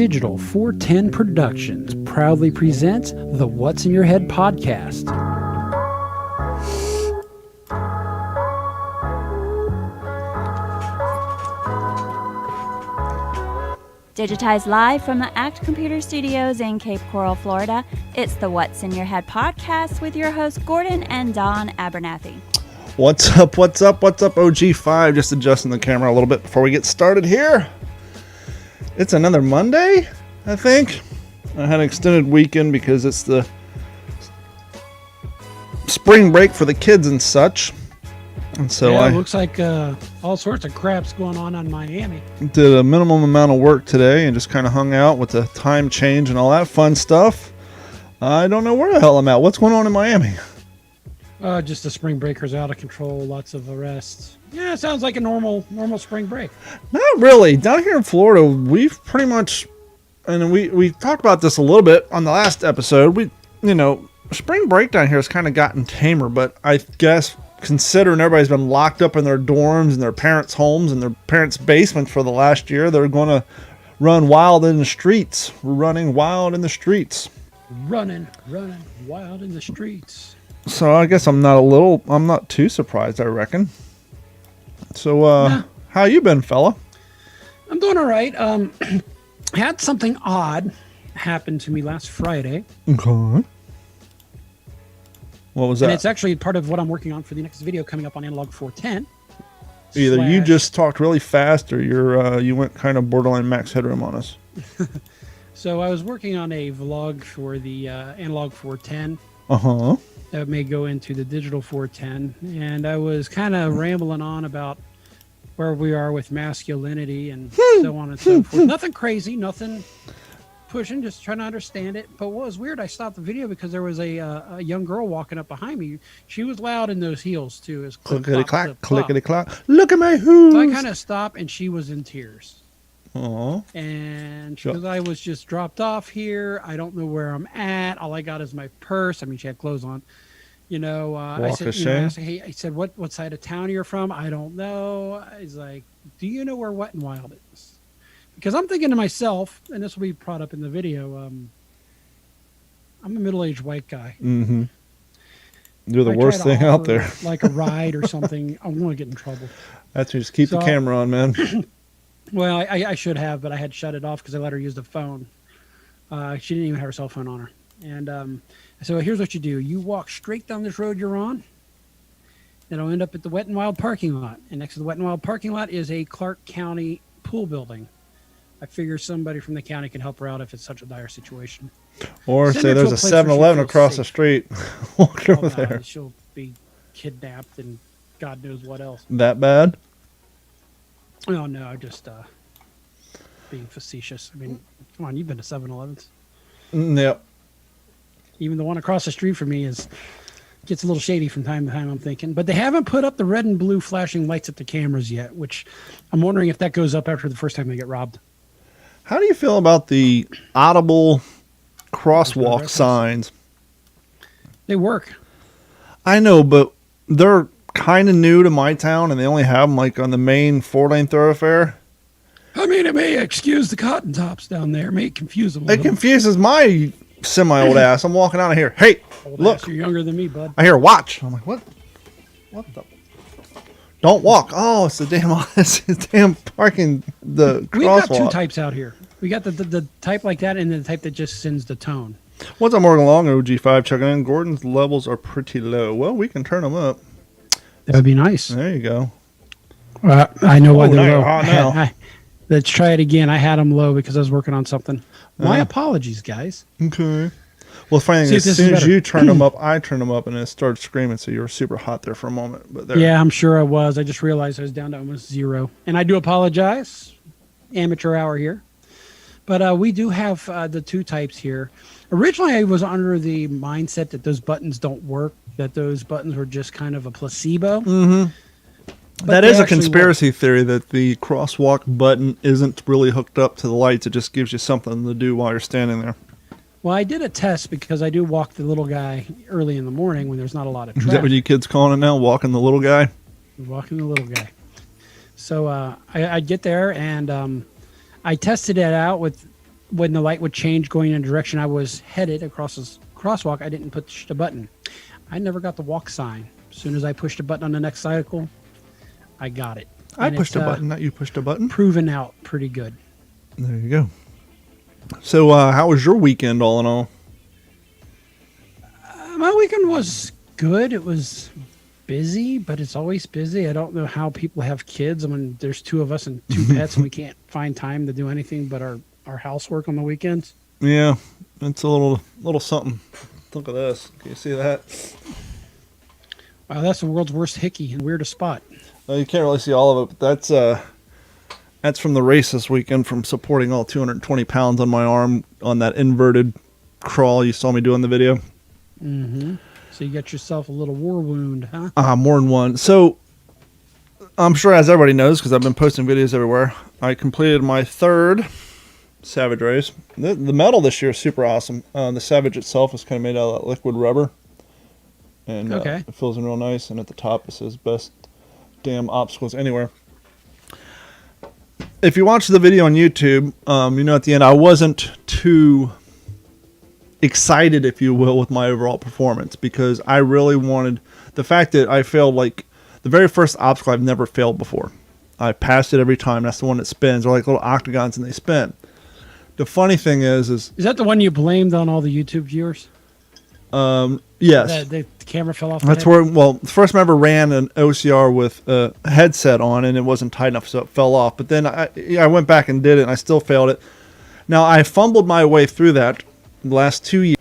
Digital 410 Productions proudly presents the What's in Your Head podcast. Digitized live from the ACT Computer Studios in Cape Coral, Florida, it's the What's in Your Head podcast with your hosts Gordon and Don Abernathy. What's up, OG5? Just adjusting the camera a little bit before we get started here. It's another Monday, I think. I had an extended weekend because it's the spring break for the kids and such. And so yeah, I it looks like all sorts of crap's going on in Miami. did a minimum amount of work today and just kind of hung out with the time change and all that fun stuff. I don't know where the hell I'm at. What's going on in Miami? Just the spring breakers out of control, lots of arrests. Yeah, it sounds like a normal spring break. Not really. Down here in Florida, we've pretty much, and we talked about this a little bit on the last episode. Spring break down here has kind of gotten tamer, but I guess considering everybody's been locked up in their dorms and their parents' homes and their parents' basements for the last year, they're going to run wild in the streets. We're running wild in the streets. Running wild in the streets. So I guess I'm not too surprised, I reckon. So, How you been, fella? I'm doing all right. Had something odd happen to me last Friday. Okay. What was that? And it's actually part of what I'm working on for the next video coming up on Analog 410. Either you just talked really fast or you went kind of borderline max headroom on us. So I was working on a vlog for the Analog 410. Uh-huh. That may go into the Digital 410. And I was kind of rambling on about where we are with masculinity and so on and so forth. Nothing crazy, nothing pushing, just trying to understand it. But what was weird, I stopped the video because there was a young girl walking up behind me. She was loud in those heels too. As Clickety-clack, clickety-clack. Look at my hooves. So I kind of stopped and she was in tears. Aww. And she goes, I was just dropped off here. I don't know where I'm at. All I got is my purse. I mean, she had clothes on. I said, what side of town you're from? I don't know. He's like, do you know where Wet and Wild is? Because I'm thinking to myself, and this will be brought up in the video, I'm a middle-aged white guy. Mm-hmm. You're the worst thing out there. Like a ride or something, I'm going to get in trouble. That's just keep the camera on, man. Well, I should have, but I had shut it off because I let her use the phone. She didn't even have her cell phone on her. And so here's what you do. You walk straight down this road you're on. It'll end up at the Wet and Wild parking lot. And next to the Wet and Wild parking lot is a Clark County pool building. I figure somebody from the county can help her out if it's such a dire situation. Or say there's a 7-Eleven across the street. Walk over there. She'll be kidnapped and God knows what else. That bad? Oh, no, I'm just being facetious. I mean, come on, you've been to 7-Elevens. Yep. Even the one across the street from me gets a little shady from time to time, I'm thinking. But they haven't put up the red and blue flashing lights at the cameras yet, which I'm wondering if that goes up after the first time they get robbed. How do you feel about the audible crosswalk signs? They work. I know, but they're kind of new to my town, and they only have them like on the main 4-lane thoroughfare. I mean, it may excuse the cotton tops down there. It may confuse them. It confuses my semi-old ass. I'm walking out of here. Hey, look. You're younger than me, bud. I hear watch. I'm like, what? What the? Don't walk. Oh, it's the damn parking, the crosswalk. We've got two types out here. We got the type like that and the type that just sends the tone. What's up, Morgan Long, OG5 checking in. Gordon's levels are pretty low. Well, we can turn them up. That would be nice. There you go. I know why they're low. Hot now. Let's try it again. I had them low because I was working on something. My apologies, guys. Okay. Well, the funny thing is, as soon as you turned them up, I turned them up, and it started screaming, so you were super hot there for a moment. But there. Yeah, I'm sure I was. I just realized I was down to almost 0. And I do apologize. Amateur hour here. But we do have the two types here. Originally, I was under the mindset that those buttons don't work, that those buttons were just kind of a placebo. Mm-hmm. That is a conspiracy theory that the crosswalk button isn't really hooked up to the lights. It just gives you something to do while you're standing there. Well, I did a test because I do walk the little guy early in the morning when there's not a lot of traffic. Is that what you kids calling it now? Walking the little guy? Walking the little guy. So I get there and I tested it out with when the light would change going in a direction I was headed across this crosswalk, I didn't push the button. I never got the walk sign. As soon as I pushed a button on the next cycle, I got it. I pushed a button, not you pushed a button. Proven out pretty good. There you go. So how was your weekend all in all? My weekend was good. It was busy, but it's always busy. I don't know how people have kids. I mean, there's 2 of us and 2 pets, and we can't find time to do anything but our housework on the weekends. Yeah, it's a little something. Look at this. Can you see that? Wow, that's the world's worst hickey and weirdest spot. You can't really see all of it, but that's from the race this weekend, from supporting all 220 pounds on my arm on that inverted crawl you saw me do in the video. Mm-hmm. So you got yourself a little war wound, huh? More than one. So I'm sure, as everybody knows, because I've been posting videos everywhere, I completed my 3rd Savage race. The metal this year is super awesome. The Savage itself is kind of made out of that liquid rubber. And it feels real nice. And at the top it says best damn obstacles anywhere. If you watch the video on YouTube, you know at the end I wasn't too excited, if you will, with my overall performance, because I really wanted the fact that I failed like the very first obstacle I've never failed before. I passed it every time. That's the one that spins. They're like little octagons and they spin. The funny thing is that the one you blamed on all the YouTube viewers? Yes. The camera fell off. That's where, well, the first time I ever ran an OCR with a headset on and it wasn't tight enough, so it fell off. But then I went back and did it and I still failed it. Now, I fumbled my way through that the last 2 years,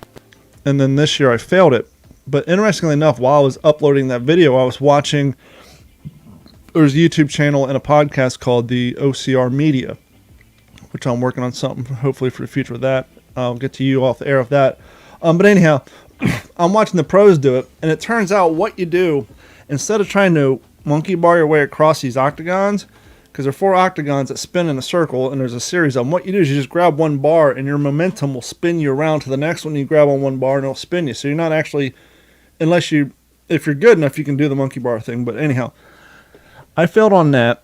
and then this year I failed it. But interestingly enough, while I was uploading that video, I was watching, there's a YouTube channel and a podcast called the OCR Media, which I'm working on something hopefully for the future with that. I'll get to you off the air of that. But anyhow, I'm watching the pros do it, and it turns out what you do, instead of trying to monkey bar your way across these octagons, because there are 4 octagons that spin in a circle, and there's a series of them, what you do is you just grab one bar, and your momentum will spin you around to the next one. You grab on one bar, and it'll spin you. So you're not actually, if you're good enough, you can do the monkey bar thing. But anyhow, I failed on that,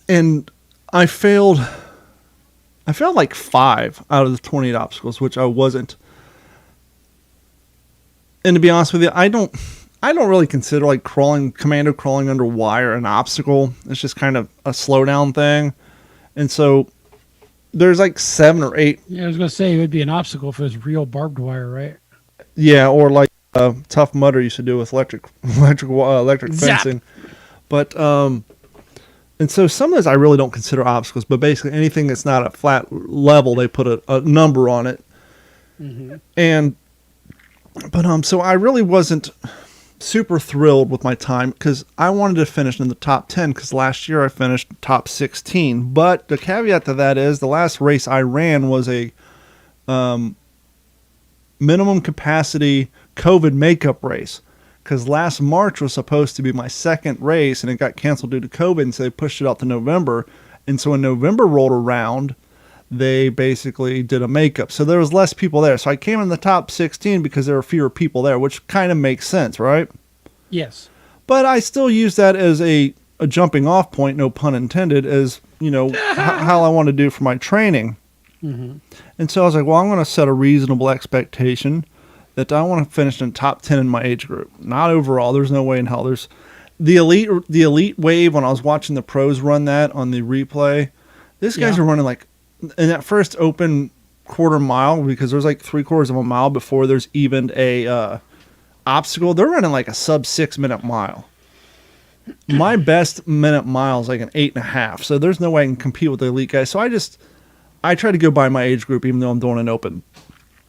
and I failed like 5 out of the 28 obstacles, which I wasn't. And to be honest with you, I don't really consider like commando crawling under wire an obstacle. It's just kind of a slowdown thing. And so there's like 7 or 8. Yeah, I was going to say it would be an obstacle if it was real barbed wire, right? Yeah, or like Tough Mudder used to do with electric fencing. But and so some of those I really don't consider obstacles, but basically anything that's not a flat level, they put a number on it. Mm-hmm. But so I really wasn't super thrilled with my time because I wanted to finish in the top 10 because last year I finished top 16. But the caveat to that is the last race I ran was a minimum capacity COVID makeup race, because last March was supposed to be my 2nd race and it got canceled due to COVID, and so they pushed it out to November. And so when November rolled around, they basically did a makeup. So there was less people there. So I came in the top 16 because there were fewer people there, which kind of makes sense, right? Yes. But I still use that as a jumping off point, no pun intended, as, how I want to do for my training. Mm-hmm. And so I was like, well, I'm going to set a reasonable expectation that I want to finish in top 10 in my age group. Not overall. There's no way in hell. There's the elite wave. When I was watching the pros run that on the replay, these guys are running like in that first open quarter mile, because there's like 3/4 of a mile before there's even a obstacle. They're running like a sub 6 minute mile. My best minute mile is like an 8.5. So there's no way I can compete with the elite guys. So I try to go by my age group, even though I'm doing an open.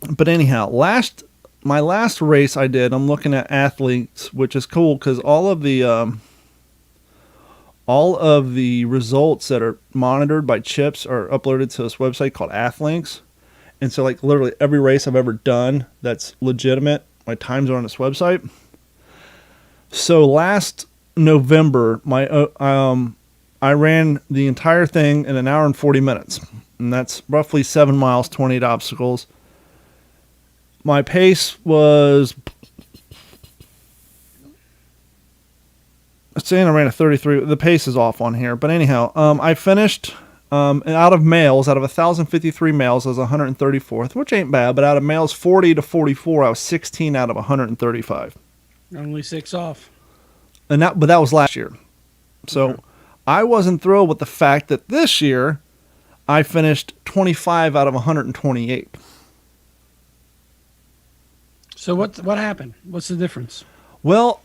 But anyhow, my last race I did, I'm looking at athletes, which is cool because all of the results that are monitored by Chips are uploaded to this website called Athlinks. And so like literally every race I've ever done that's legitimate, my times are on this website. So last November, I ran the entire thing in 1 hour and 40 minutes. And that's roughly 7 miles, 28 obstacles. My pace was, saying I ran a 33. The pace is off on here, but anyhow, I finished And out of males, out of 1,053 males, I was 134th, which ain't bad. But out of males 40 to 44, I was 16 out of 135. Only 6 off. But that was last year. So Okay. I wasn't thrilled with the fact that this year I finished 25 out of 128. So what happened? What's the difference? Well,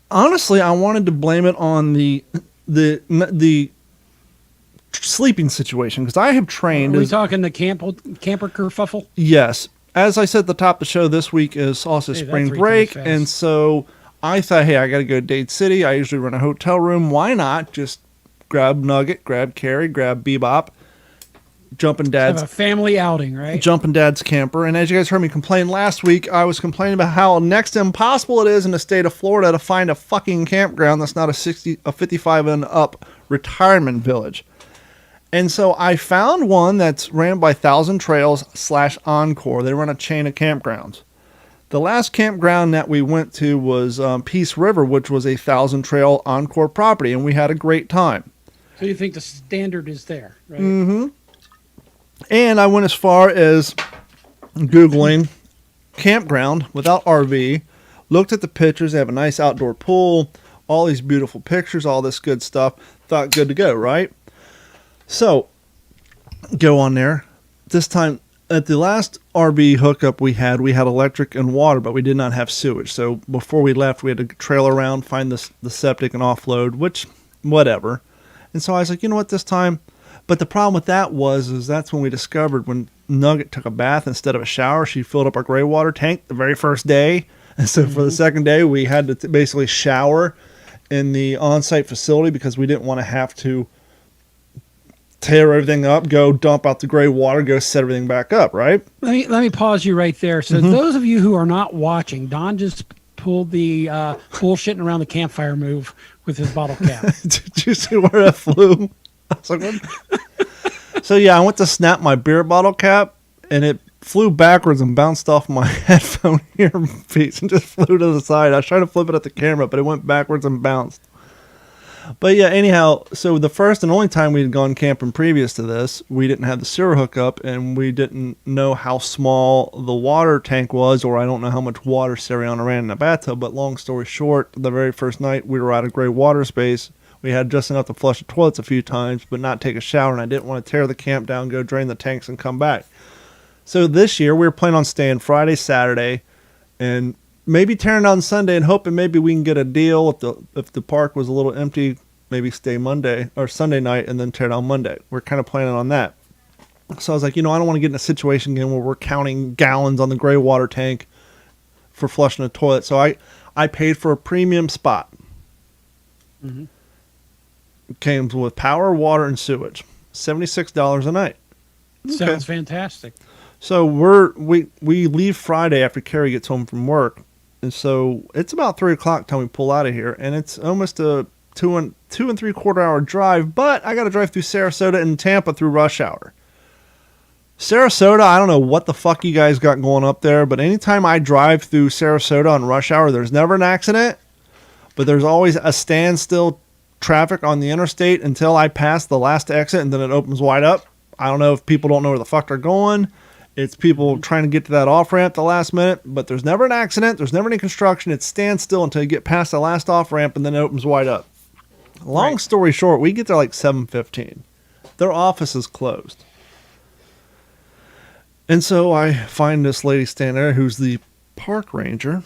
honestly, I wanted to blame it on the sleeping situation because I have trained. Are we talking the camper kerfuffle? Yes. As I said at the top of the show, this week is also Hey, spring that's 3 break. times fast. And so I thought, hey, I got to go to Dade City. I usually rent a hotel room. Why not just grab Nugget, grab Carrie, grab Bebop, Jumpin' Have Dad's a family outing, right? Jumpin' Dad's camper. And as you guys heard me complain last week, I was complaining about how next to impossible it is in the state of Florida to find a fucking campground that's not a 55 and up retirement village. And so I found one that's ran by Thousand Trails / Encore. They run a chain of campgrounds. The last campground that we went to was Peace River, which was a Thousand Trail Encore property, and we had a great time. So you think the standard is there, right? Mm-hmm. And I went as far as Googling campground without RV, looked at the pictures. They have a nice outdoor pool, all these beautiful pictures, all this good stuff. Thought good to go, right? So, go on there. This time, at the last RV hookup we had electric and water, but we did not have sewage. So, before we left, we had to trail around, find the septic and offload, which, whatever. And so I was like, you know what, this time. But the problem with that is that's when we discovered when Nugget took a bath instead of a shower, she filled up our gray water tank the very first day. And so for the second day, we had to basically shower in the on-site facility because we didn't want to have to tear everything up, go dump out the gray water, go set everything back up, right? Let me pause you right there. So those of you who are not watching, Don just pulled the bullshitting around the campfire move with his bottle cap. Did you see where that flew? I was like, what? So yeah, I went to snap my beer bottle cap, and it flew backwards and bounced off my headphone earpiece and just flew to the side. I was trying to flip it at the camera, but it went backwards and bounced. But yeah, anyhow, so the first and only time we had gone camping previous to this, we didn't have the sewer hookup, and we didn't know how small the water tank was, or I don't know how much water Sariana ran in the bathtub. But long story short, the very first night we were out of gray water space. We had just enough to flush the toilets a few times, but not take a shower, and I didn't want to tear the camp down, go drain the tanks, and come back. So this year, we were planning on staying Friday, Saturday, and maybe tearing down Sunday and hoping maybe we can get a deal if the park was a little empty, maybe stay Monday or Sunday night and then tear down Monday. We're kind of planning on that. So I was like, I don't want to get in a situation again where we're counting gallons on the gray water tank for flushing the toilet. So I paid for a premium spot. Mm-hmm. It came with power, water, and sewage. $76 a night. Sounds fantastic. So we leave Friday after Carrie gets home from work, and so it's about 3:00 time we pull out of here, and it's almost a 2 and 3/4 hour drive. But I got to drive through Sarasota and Tampa through rush hour. Sarasota, I don't know what the fuck you guys got going up there, but anytime I drive through Sarasota on rush hour, there's never an accident, but there's always a standstill traffic on the interstate until I pass the last exit, and then it opens wide up. I don't know if people don't know where the fuck they're going. It's people trying to get to that off-ramp the last minute, but there's never an accident. There's never any construction. It's standstill until you get past the last off-ramp, and then it opens wide up. Long story short, we get there like 7:15. Their office is closed. And so I find this lady standing there who's the park ranger.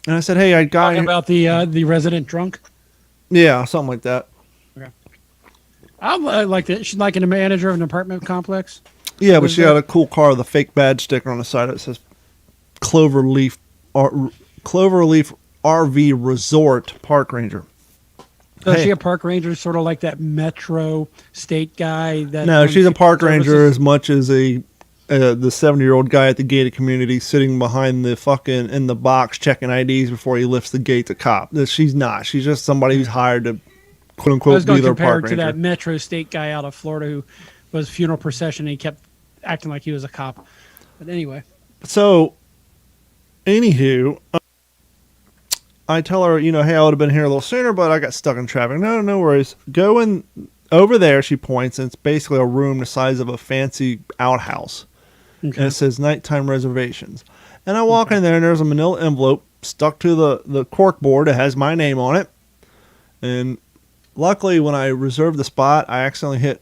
And I said, hey, I got Talking about the resident drunk. Yeah, something like that. Okay. I like that. She's like a manager of an apartment complex. Yeah, but she had a cool car with a fake badge sticker on the side that says Cloverleaf RV Resort Park Ranger. So is Hey. she a park ranger, sort of like that Metro State guy? No, she's a park ranger services? as much as the 70-year-old guy at the gated community sitting behind the fucking in the box checking IDs before he lifts the gate to cop. She's not. She's just somebody who's hired to quote I unquote was be going to their compare park it to ranger. that Metro State guy out of Florida who was funeral procession and he kept acting like he was a cop. But anyway, So, anywho, I tell her, hey, I would have been here a little sooner, but I got stuck in traffic. No worries. Go in over there, she points, and it's basically a room the size of a fancy outhouse. Okay. And it says nighttime reservations. And I walk in there, and there's a manila envelope stuck to the cork board that has my name on it. And luckily, when I reserved the spot, I accidentally hit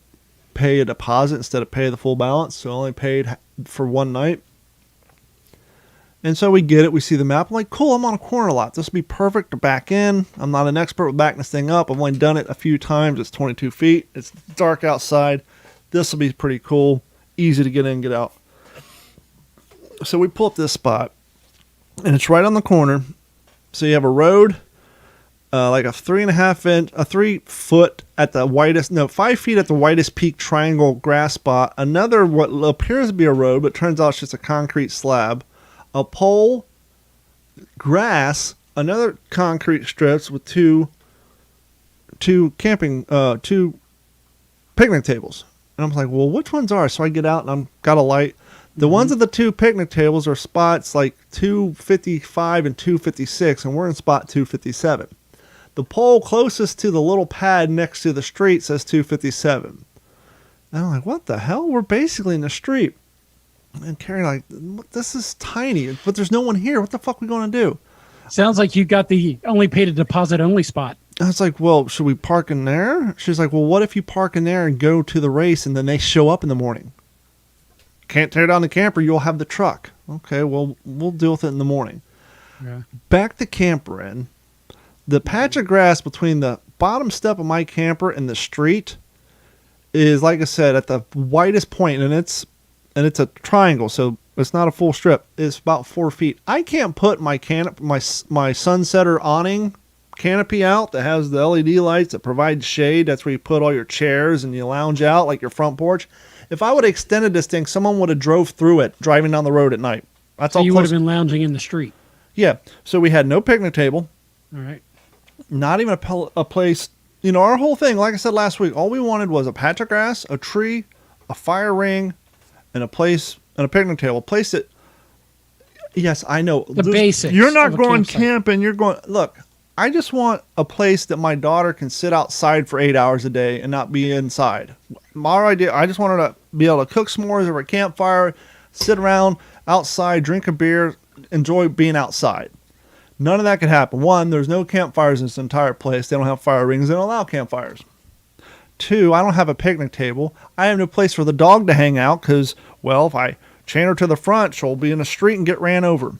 pay a deposit instead of pay the full balance. So I only paid for one night. And so we get it. We see the map. I'm like, cool, I'm on a corner lot. This will be perfect to back in. I'm not an expert with backing this thing up. I've only done it a few times. It's 22 feet. It's dark outside. This will be pretty cool. Easy to get in and get out. So we pull up this spot. And it's right on the corner. So you have a road, like a 3 foot at the widest, 5 feet at the widest peak triangle grass spot. Another, what appears to be a road, but turns out it's just a concrete slab. A pole, grass, another concrete strips with two picnic tables. And I'm like, well, which ones are? So I get out and I'm got a light. The ones at the two picnic tables are spots like 255 and 256, and we're in spot 257. The pole closest to the little pad next to the street says 257. And I'm like, what the hell? We're basically in the street. And Carrie like, this is tiny, but there's no one here. What the fuck are we going to do? Sounds like you got the only paid a deposit only spot. I was like, well, should we park in there? She's like, well, what if you park in there and go to the race and then they show up in the morning? Can't tear down the camper, you'll have the truck. Okay, well, we'll deal with it in the morning. Yeah. Back the camper in. The patch of grass between the bottom step of my camper and the street is, like I said, at the widest point, and it's a triangle, so it's not a full strip. It's about 4 feet. I can't put my sunsetter awning canopy out that has the LED lights that provide shade. That's where you put all your chairs and you lounge out like your front porch. If I would have extended this thing, someone would have drove through it driving down the road at night. That's So all. you close. would have been lounging in the street. Yeah. So we had no picnic table. All right. Not even a place. You know, our whole thing, like I said last week, all we wanted was a patch of grass, a tree, a fire ring, and a place and a picnic table. A place that, yes, I know. The basics. You're not of a going campsite. camping. You're going, look, I just want a place that my daughter can sit outside for 8 hours a day and not be inside. My idea, I just wanted to be able to cook s'mores over a campfire, sit around outside, drink a beer, enjoy being outside. None of that could happen. One, there's no campfires in this entire place. They don't have fire rings. They don't allow campfires. Two, I don't have a picnic table. I have no place for the dog to hang out because, well, if I chain her to the front, she'll be in the street and get ran over.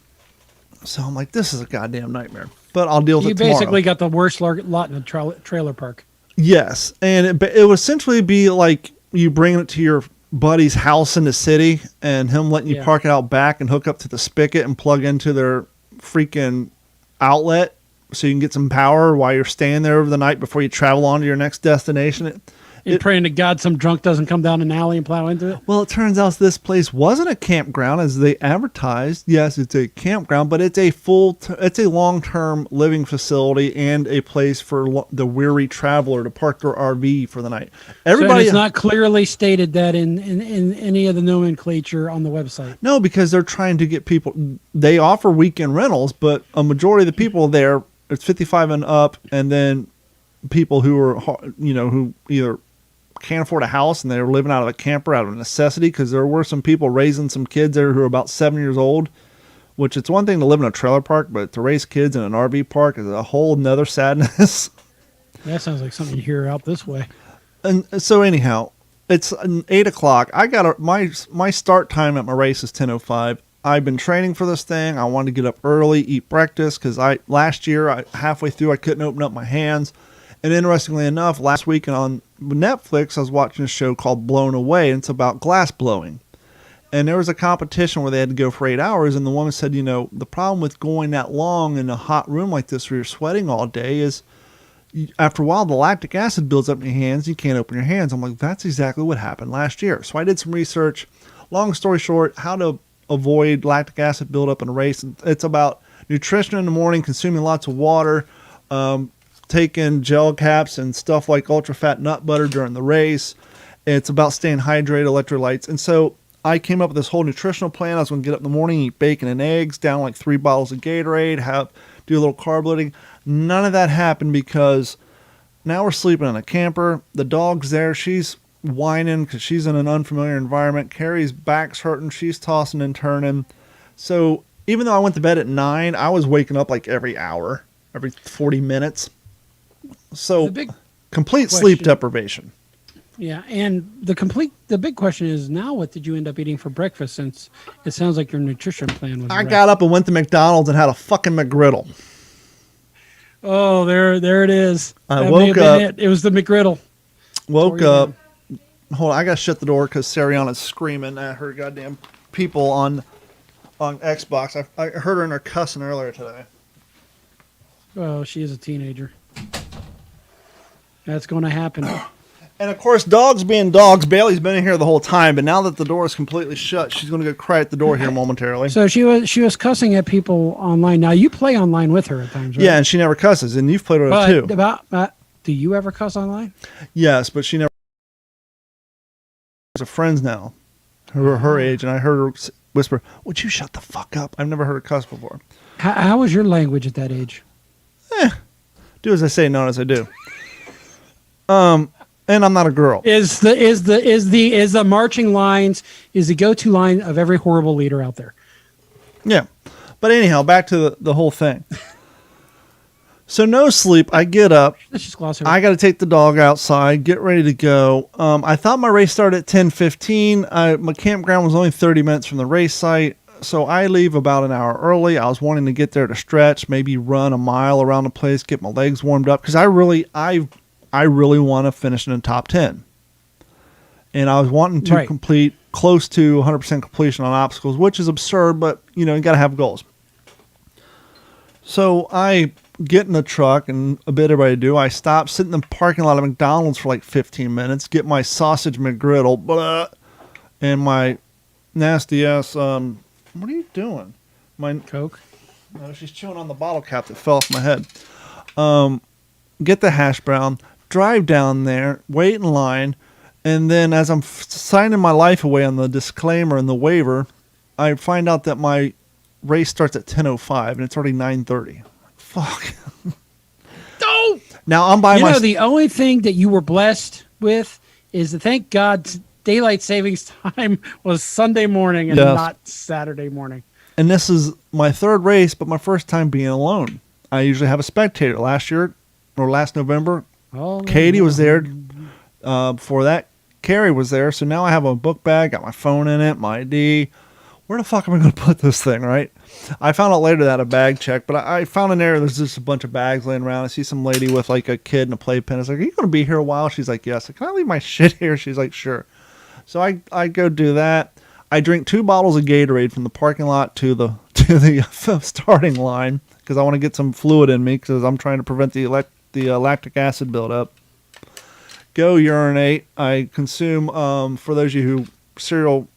So I'm like, this is a goddamn nightmare. But I'll deal with it tomorrow. You basically got the worst lot in the trailer park. Yes, and it would essentially be like you bringing it to your buddy's house in the city and him letting you park it out back and hook up to the spigot and plug into their freaking outlet so you can get some power while you're staying there over the night before you travel on to your next destination. And praying to God some drunk doesn't come down an alley and plow into it. Well, it turns out this place wasn't a campground as they advertised. Yes, it's a campground, but it's a it's a long-term living facility and a place for the weary traveler to park their RV for the night. Everybody, so it's not clearly stated that in any of the nomenclature on the website. No, because they're trying to get people. They offer weekend rentals, but a majority of the people there, it's 55 and up, and then people who are, who either can't afford a house and they're living out of a camper out of necessity, because there were some people raising some kids there who are about 7 years old, which it's one thing to live in a trailer park, but to raise kids in an RV park is a whole nother sadness. That sounds like something you hear out this way. And so anyhow, it's 8 o'clock. I got my start time at my race is 10:05. I've been training for this thing. I wanted to get up early, eat breakfast, because last year, halfway through, I couldn't open up my hands. And interestingly enough, last week on Netflix, I was watching a show called Blown Away, and it's about glass blowing. And there was a competition where they had to go for 8 hours, and the woman said, the problem with going that long in a hot room like this where you're sweating all day is after a while the lactic acid builds up in your hands, you can't open your hands. I'm like, that's exactly what happened last year. So I did some research. Long story short, how to avoid lactic acid buildup in a race. It's about nutrition in the morning, consuming lots of water, taking gel caps and stuff like ultra-fat nut butter during the race. It's about staying hydrated, electrolytes. And so I came up with this whole nutritional plan. I was going to get up in the morning, eat bacon and eggs, down like 3 bottles of Gatorade, do a little carb loading. None of that happened because now we're sleeping in a camper. The dog's there. She's whining because she's in an unfamiliar environment. Carrie's back's hurting. She's tossing and turning. So even though I went to bed at 9, I was waking up like every hour, every 40 minutes. So complete sleep deprivation. Yeah, and the big question is now, what did you end up eating for breakfast? Since it sounds like your nutrition plan was. I got up and went to McDonald's and had a fucking McGriddle. Oh, there it is. I woke up. It was the McGriddle. Woke up. Hold on, I gotta shut the door because Sariana's screaming at her goddamn people on Xbox. I heard her in her cussing earlier today. Oh, she is a teenager. That's going to happen. And of course, dogs being dogs, Bailey's been in here the whole time, but now that the door is completely shut, she's going to go cry at the door here momentarily. So she was cussing at people online. Now you play online with her at times, right? Yeah, and she never cusses, and you've played with her too. Do you ever cuss online? Yes, but she never. Of friends now, who are her age, and I heard her whisper, "Would you shut the fuck up?" I've never heard her cuss before. How was your language at that age? Do as I say, not as I do. And I'm not a girl. Is the marching lines is the go-to line of every horrible leader out there? Yeah, but anyhow, back to the whole thing. So no sleep. I get up. Let's just gloss over. I got to take the dog outside, get ready to go. I thought my race started at 10:15. My campground was only 30 minutes from the race site, so I leave about an hour early. I was wanting to get there to stretch, maybe run a mile around the place, get my legs warmed up, because I really want to finish in the top 10. And I was wanting to complete close to 100% completion on obstacles, which is absurd, but you got to have goals. So I get in the truck, and a bit everybody do. I stop, sit in the parking lot of McDonald's for like 15 minutes, get my sausage McGriddle, blah, and my nasty ass, what are you doing? My Coke? No, she's chewing on the bottle cap that fell off my head. Get the hash brown, drive down there, wait in line, and then as I'm signing my life away on the disclaimer and the waiver, I find out that my race starts at 10:05 and it's already 9:30. Fuck. Oh! Now I'm by my. The only thing that you were blessed with is that, thank God, daylight savings time was Sunday morning and not Saturday morning. And this is my third race, but my first time being alone. I usually have a spectator. Last November, Katie was there. Before that, Carrie was there. So now I have a book bag, got my phone in it, my ID. Where the fuck am I going to put this thing, right? I found out later that a bag check, but I found an area. There's just a bunch of bags laying around. I see some lady with like a kid and a playpen. I was like, are you going to be here a while? She's like, yes. Can I leave my shit here? She's like, sure. So I go do that. I drink 2 bottles of Gatorade from the parking lot to the starting line because I want to get some fluid in me because I'm trying to prevent the lactic acid buildup. Go urinate. I consume, for those of you who serial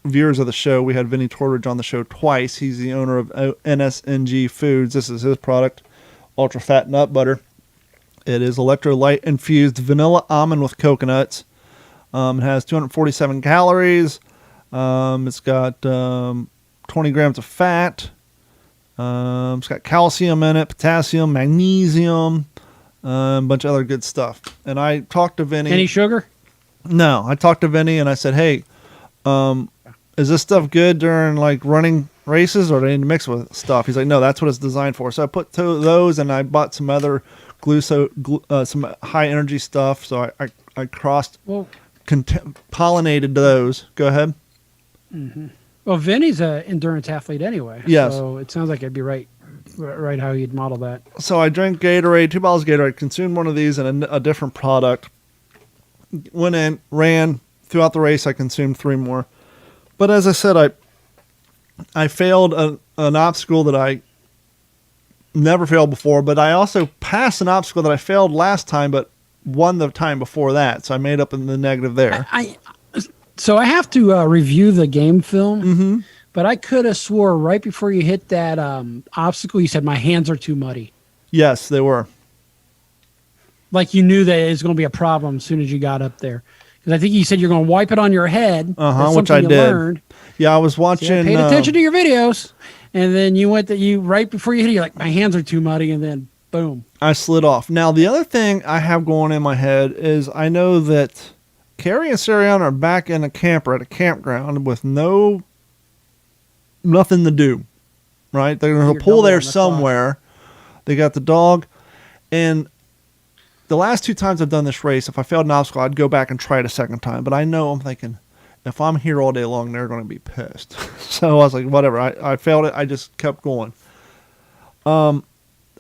viewers of the show, we had Vinny Torridge on the show twice. He's the owner of NSNG Foods. This is his product, Ultra Fat Nut Butter. It is electrolyte infused vanilla almond with coconuts. It has 247 calories. It's got 20 grams of fat. It's got calcium in it, potassium, magnesium, a bunch of other good stuff. And I talked to Vinny. Any sugar? No, I talked to Vinny and I said, hey, is this stuff good during like running races, or do I need to mix with stuff? He's like, no, that's what it's designed for. So I put those, and I bought some other some high energy stuff. So I crossed, pollinated those. Go ahead. Mm-hmm. Well, Vinny's an endurance athlete anyway. Yes. So it sounds like it'd be right how you'd model that. So I drank Gatorade, 2 bottles of Gatorade, consumed one of these and a different product. Went in, ran. Throughout the race, I consumed 3 more. But as I said, I failed an obstacle that I never failed before, but I also passed an obstacle that I failed last time, but won the time before that. So I made up in the negative there. So I have to review the game film, but I could have swore right before you hit that obstacle, you said my hands are too muddy. Yes, they were. Like you knew that it was going to be a problem as soon as you got up there. Because I think you said you're going to wipe it on your head. Which I did. Learned. Yeah, I was watching. So paid attention to your videos, and then you went right before you hit it, you're like, my hands are too muddy, and then Boom. I slid off. Now, the other thing I have going in my head is I know that Carrie and Sariana are back in a camper at a campground with nothing to do, right? They're going to pool there somewhere. They got the dog. And the last 2 times I've done this race, if I failed an obstacle, I'd go back and try it a second time. But I know, I'm thinking, if I'm here all day long, they're going to be pissed. So I was like, whatever. I failed it. I just kept going.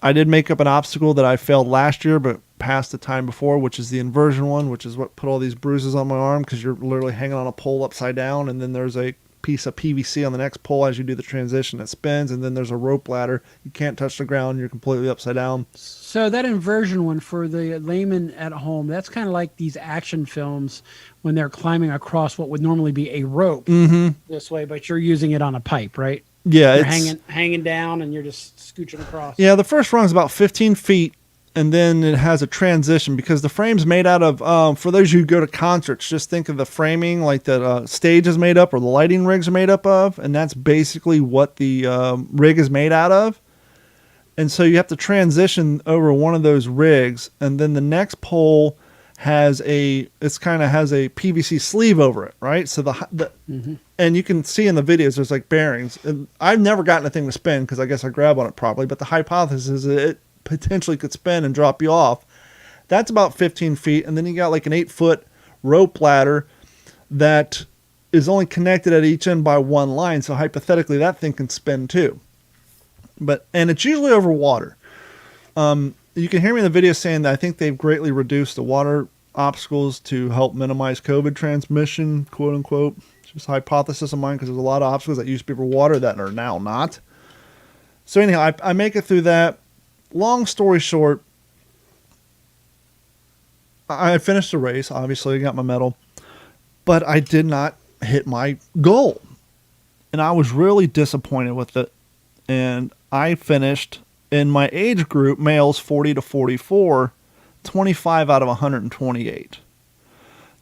I did make up an obstacle that I failed last year, but passed the time before, which is the inversion one, which is what put all these bruises on my arm, because you're literally hanging on a pole upside down, and then there's a piece of PVC on the next pole as you do the transition that spins, and then there's a rope ladder. You can't touch the ground. You're completely upside down. So that inversion one, for the layman at home, that's kind of like these action films when they're climbing across what would normally be a rope this way, but you're using it on a pipe, right? Yeah, you're hanging down, and you're just scooching across. Yeah, the first run is about 15 feet, and then it has a transition because the frame's made out of, for those who go to concerts, just think of the framing like the stage is made up or the lighting rigs are made up of, and that's basically what the rig is made out of. And so you have to transition over one of those rigs, and then the next pole has a PVC sleeve over it, right? So and you can see in the videos there's like bearings. And I've never gotten a thing to spin because I guess I grab on it properly, but the hypothesis is that it potentially could spin and drop you off. That's about 15 feet, and then you got like an 8-foot rope ladder that is only connected at each end by one line, so hypothetically that thing can spin too. And it's usually over water. You can hear me in the video saying that I think they've greatly reduced the water obstacles to help minimize COVID transmission, quote unquote. It's just a hypothesis of mine because there's a lot of obstacles that used to be for water that are now not. So anyhow, I make it through that. Long story short, I finished the race. Obviously, I got my medal, but I did not hit my goal. And I was really disappointed with it. And I finished in my age group, males 40 to 44, 25 out of 128.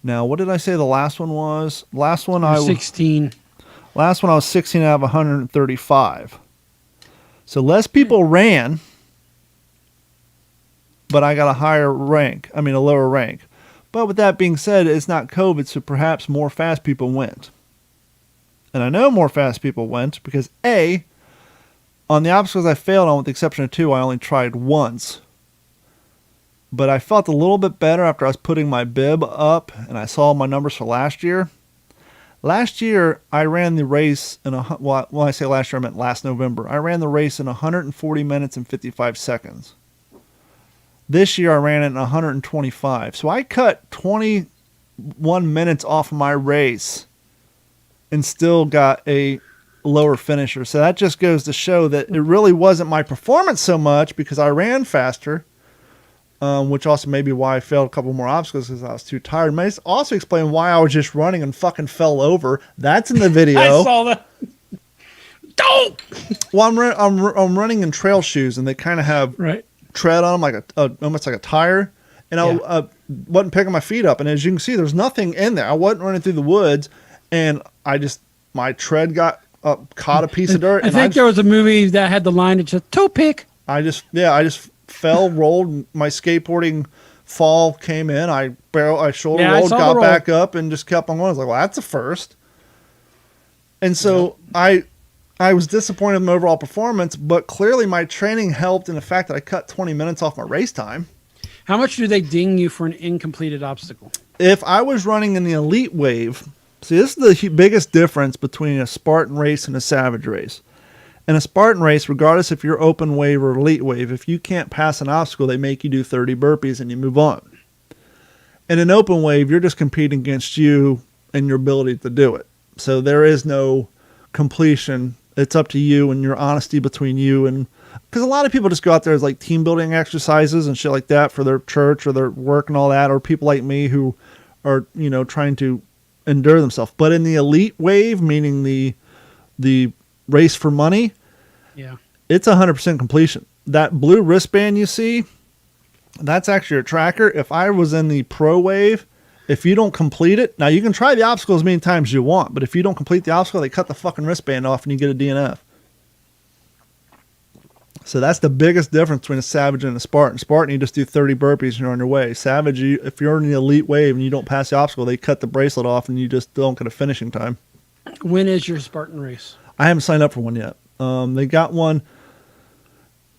Now, what did I say the last one was? Last one I was 16. Last one I was 16 out of 135. So less people ran, but I got a lower rank. But with that being said, it's not COVID, so perhaps more fast people went. And I know more fast people went because A, on the obstacles I failed on, with the exception of 2, I only tried once. But I felt a little bit better after I was putting my bib up and I saw my numbers for last year. Last year, I ran the race when I say last year, I meant last November. I ran the race in 140 minutes and 55 seconds. This year, I ran it in 125. So I cut 21 minutes off my race and still got a lower finisher. So that just goes to show that it really wasn't my performance so much because I ran faster, which also may be why I failed a couple more obstacles because I was too tired. May also explain why I was just running and fucking fell over. That's in the video. I saw that. Don't. Well, I'm running in trail shoes and they kind of have tread on them like almost like a tire. And I wasn't picking my feet up. And as you can see, there's nothing in there. I wasn't running through the woods, and my tread got caught a piece of dirt. I think there was a movie that had the line that said toe pick. I just fell, rolled. My skateboarding fall came in. I shoulder rolled, got back up, and just kept on going. I was like, well, that's a first. And so I was disappointed in my overall performance, but clearly my training helped in the fact that I cut 20 minutes off my race time. How much do they ding you for an incompleted obstacle? If I was running in the elite wave, see, this is the biggest difference between a Spartan race and a Savage race. In a Spartan race, regardless if you're open wave or elite wave, if you can't pass an obstacle, they make you do 30 burpees and you move on. In an open wave, you're just competing against you and your ability to do it. So there is no completion. It's up to you and your honesty between you and... Because a lot of people just go out there as like team building exercises and shit like that for their church or their work and all that, or people like me who are, trying to endure themselves. But in the elite wave, meaning the race for money, it's 100% completion. That blue wristband you see, that's actually your tracker. If I was in the pro wave, if you don't complete it, now you can try the obstacle as many times as you want, but if you don't complete the obstacle, they cut the fucking wristband off and you get a DNF. So that's the biggest difference between a Savage and a Spartan. Spartan, you just do 30 burpees and you're on your way. Savage, if you're in the elite wave and you don't pass the obstacle, they cut the bracelet off and you just don't get a finishing time. When is your Spartan race? I haven't signed up for one yet. They got one,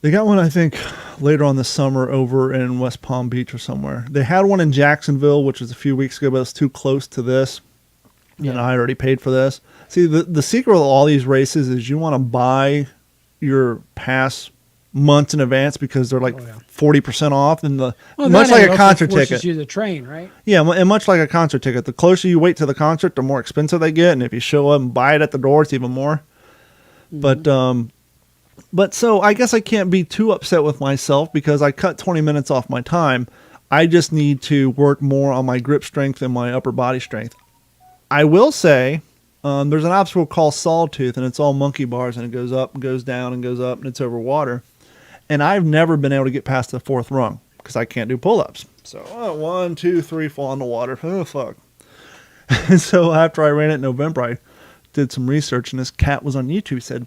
I think, later on this summer over in West Palm Beach or somewhere. They had one in Jacksonville, which was a few weeks ago, but it's too close to this. And I already paid for this. See, the secret of all these races is you want to buy your pass months in advance because they're like 40% off, and much like a concert ticket. You to train, right? Yeah, and much like a concert ticket, the closer you wait to the concert, the more expensive they get, and if you show up and buy it at the door, it's even more. Mm-hmm. But so I guess I can't be too upset with myself because I cut 20 minutes off my time. I just need to work more on my grip strength and my upper body strength. I will say, there's an obstacle called Sawtooth, and it's all monkey bars, and it goes up and goes down and goes up, and it's over water. And I've never been able to get past the fourth rung because I can't do pull-ups. So 1, 2, 3, fall in the water. Oh, fuck. And so after I ran it in November, I did some research, and this cat was on YouTube. He said,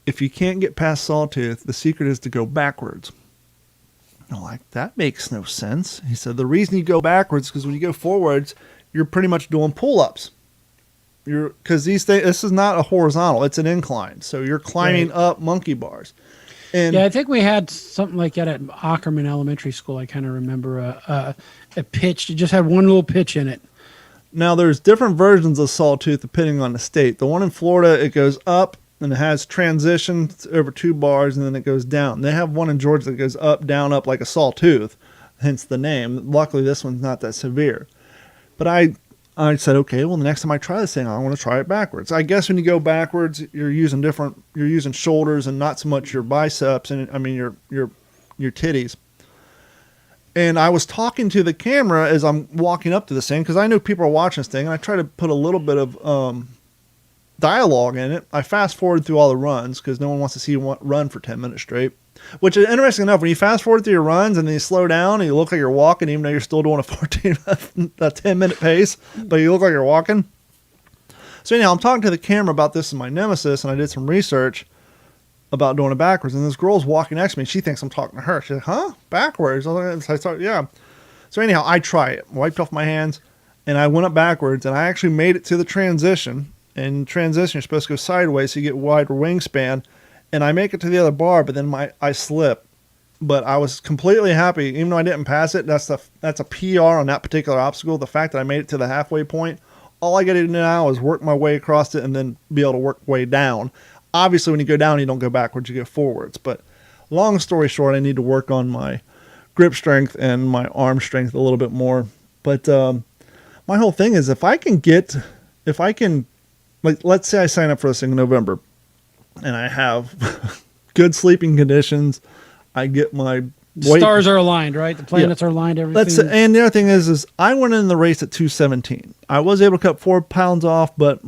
if you can't get past Sawtooth, the secret is to go backwards. I'm like, that makes no sense. He said, the reason you go backwards is because when you go forwards, you're pretty much doing pull-ups. Because this is not a horizontal, it's an incline. So you're climbing up monkey bars. And I think we had something like that at Ackerman Elementary School. I kind of remember a pitch. It just had one little pitch in it. Now, there's different versions of Sawtooth depending on the state. The one in Florida, it goes up and it has transitions over 2 bars, and then it goes down. They have one in Georgia that goes up, down, up like a Sawtooth, hence the name. Luckily, this one's not that severe. But I said, okay, well, the next time I try this thing, I want to try it backwards. I guess when you go backwards, you're using shoulders and not so much your biceps and your titties. And I was talking to the camera as I'm walking up to this thing because I know people are watching this thing, and I try to put a little bit of dialogue in it. I fast forward through all the runs because no one wants to see you run for 10 minutes straight. Which is interesting enough, when you fast forward through your runs and then you slow down and you look like you're walking, even though you're still doing a 10-minute pace, but you look like you're walking. So anyhow, I'm talking to the camera about this in my Nemesis, and I did some research about doing it backwards. And this girl's walking next to me, and she thinks I'm talking to her. She's like, huh? Backwards? I thought, yeah. So anyhow, I try it. Wiped off my hands, and I went up backwards, and I actually made it to the transition. And transition, you're supposed to go sideways so you get wider wingspan. And I make it to the other bar, but then I slip. But I was completely happy, even though I didn't pass it. That's a PR on that particular obstacle. The fact that I made it to the halfway point, all I got to do now is work my way across it and then be able to work way down. Obviously, when you go down, you don't go backwards, you go forwards. But long story short, I need to work on my grip strength and my arm strength a little bit more. But my whole thing is if I can, like, let's say I sign up for this thing in November, and I have good sleeping conditions. I get my weight. Stars are aligned, right? The planets are aligned. Everything. And the other thing is I went in the race at 217. I was able to cut 4 pounds off, but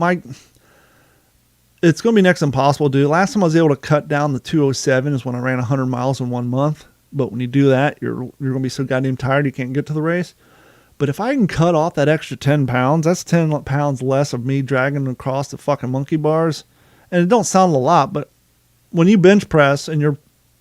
it's going to be next to impossible to do. Last time I was able to cut down the 207 is when I ran 100 miles in 1 month. But when you do that, you're going to be so goddamn tired you can't get to the race. But if I can cut off that extra 10 pounds, that's 10 pounds less of me dragging across the fucking monkey bars. And it don't sound a lot, but when you bench press and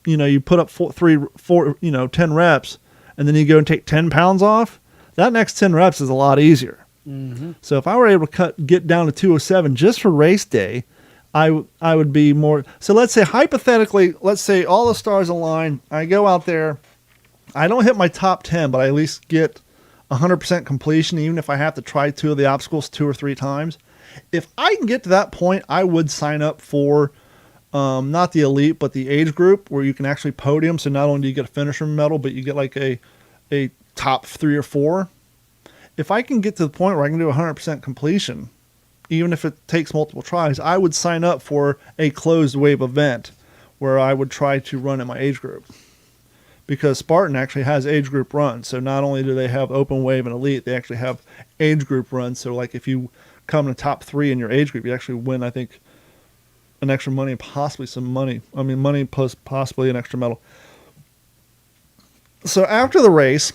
you put up 10 reps, and then you go and take 10 pounds off, that next 10 reps is a lot easier. Mm-hmm. So if I were able to get down to 207 just for race day, I would be more. So let's say hypothetically, all the stars align. I go out there, I don't hit my top 10, but I at least get 100% completion, even if I have to try 2 of the obstacles 2 or 3 times. If I can get to that point, I would sign up for not the elite, but the age group where you can actually podium. So not only do you get a finisher medal, but you get like a top 3 or 4. If I can get to the point where I can do 100% completion, even if it takes multiple tries, I would sign up for a closed wave event where I would try to run in my age group. Because Spartan actually has age group runs. So not only do they have open wave and elite, they actually have age group runs. So like if you come in the top 3 in your age group, you actually win, I think, an extra money and possibly some money. I mean, money plus possibly an extra medal. So after the race,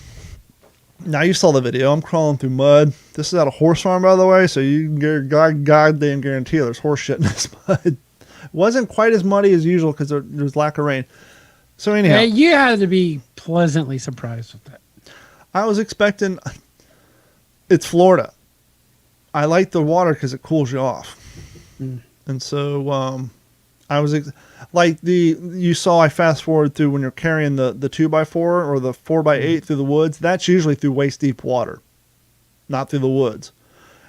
now you saw the video. I'm crawling through mud. This is at a horse farm, by the way, so you can goddamn guarantee there's horse shit in this mud. It wasn't quite as muddy as usual because there's lack of rain. So anyhow, you had to be pleasantly surprised with that. I was expecting. It's Florida. I like the water because it cools you off, and so I was you saw. I fast forward through when you're carrying the 2x4 or the 4x8 through the woods. That's usually through waist deep water, not through the woods.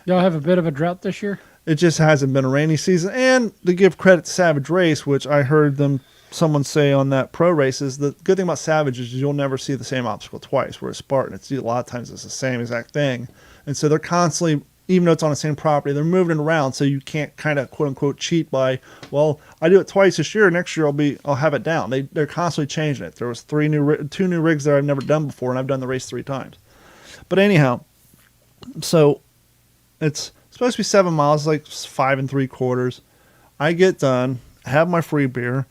Y'all have a bit of a drought this year? It just hasn't been a rainy season. And to give credit to Savage Race, which I heard someone say on that pro races, the good thing about Savage is you'll never see the same obstacle twice. Whereas Spartan, a lot of times it's the same exact thing. And so they're constantly, even though it's on the same property, they're moving it around. So you can't kind of quote unquote cheat by, well, I do it twice this year. Next year I'll have it down. They're constantly changing it. There was 2 new rigs there I've never done before, and I've done the race 3 times. But anyhow, so it's supposed to be 7 miles, like 5 3/4. I get done, have my free beer,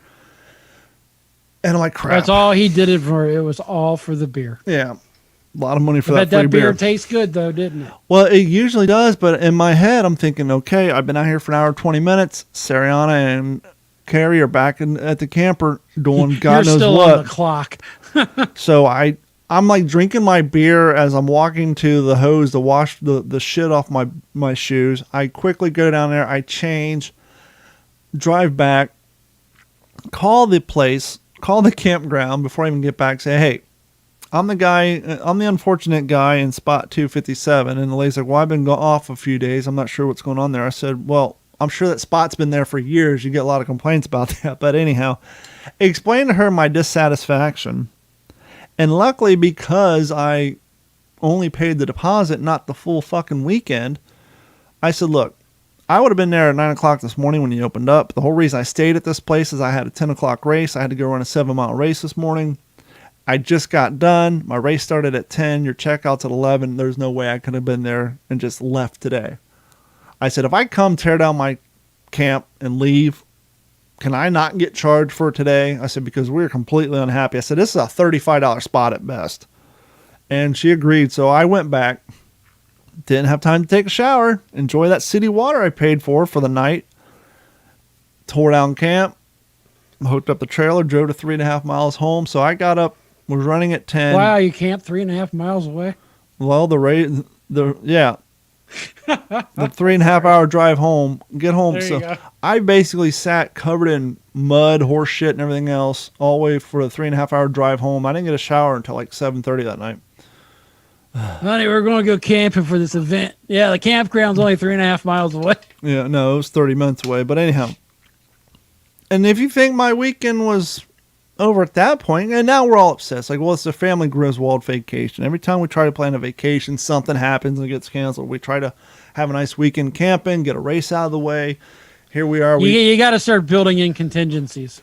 and I'm like, crap. That's all he did it for. It was all for the beer. Yeah. A lot of money for that free beer. Beer tastes good, though, didn't it? Well, it usually does, but in my head, I'm thinking, okay, I've been out here for an hour and 20 minutes. Sariana and Carrie are back at the camper doing God knows still what. On the clock. So I'm like drinking my beer as I'm walking to the hose to wash the shit off my shoes. I quickly go down there. I change, drive back, call the campground before I even get back. Say, hey, I'm the unfortunate guy in spot 257. And the lady's like, well, I've been off a few days. I'm not sure what's going on there. I said, well, I'm sure that spot's been there for years. You get a lot of complaints about that. But anyhow, explain to her my dissatisfaction. And luckily, because I only paid the deposit, not the full fucking weekend, I said, look, I would have been there at 9 o'clock this morning when you opened up. The whole reason I stayed at this place is I had a 10 o'clock race. I had to go run a 7-mile race this morning. I just got done. My race started at 10. Your checkout's at 11. There's no way I could have been there and just left today. I said, if I come tear down my camp and leave, can I not get charged for today? I said, because we're completely unhappy. I said, this is a $35 spot at best. And she agreed. So I went back. Didn't have time to take a shower. Enjoy that city water I paid for the night. Tore down camp. Hooked up the trailer. Drove to 3.5 miles home. So I got up. Was running at 10. Wow, you camped 3.5 miles away? Well, the 3.5 hour drive home, get home. So I basically sat covered in mud, horse shit, and everything else all the way for the 3.5 hour drive home. I didn't get a shower until like 7:30 that night. Honey, we're going to go camping for this event. Yeah, the campground's only 3.5 miles away. Yeah, no, it was 30 minutes away. But anyhow, and if you think my weekend was over at that point, and now we're all upset. It's like, well, it's a family Griswold vacation. Every time we try to plan a vacation, something happens and it gets canceled. We try to have a nice weekend camping, get a race out of the way. Here we are. You got to start building in contingencies.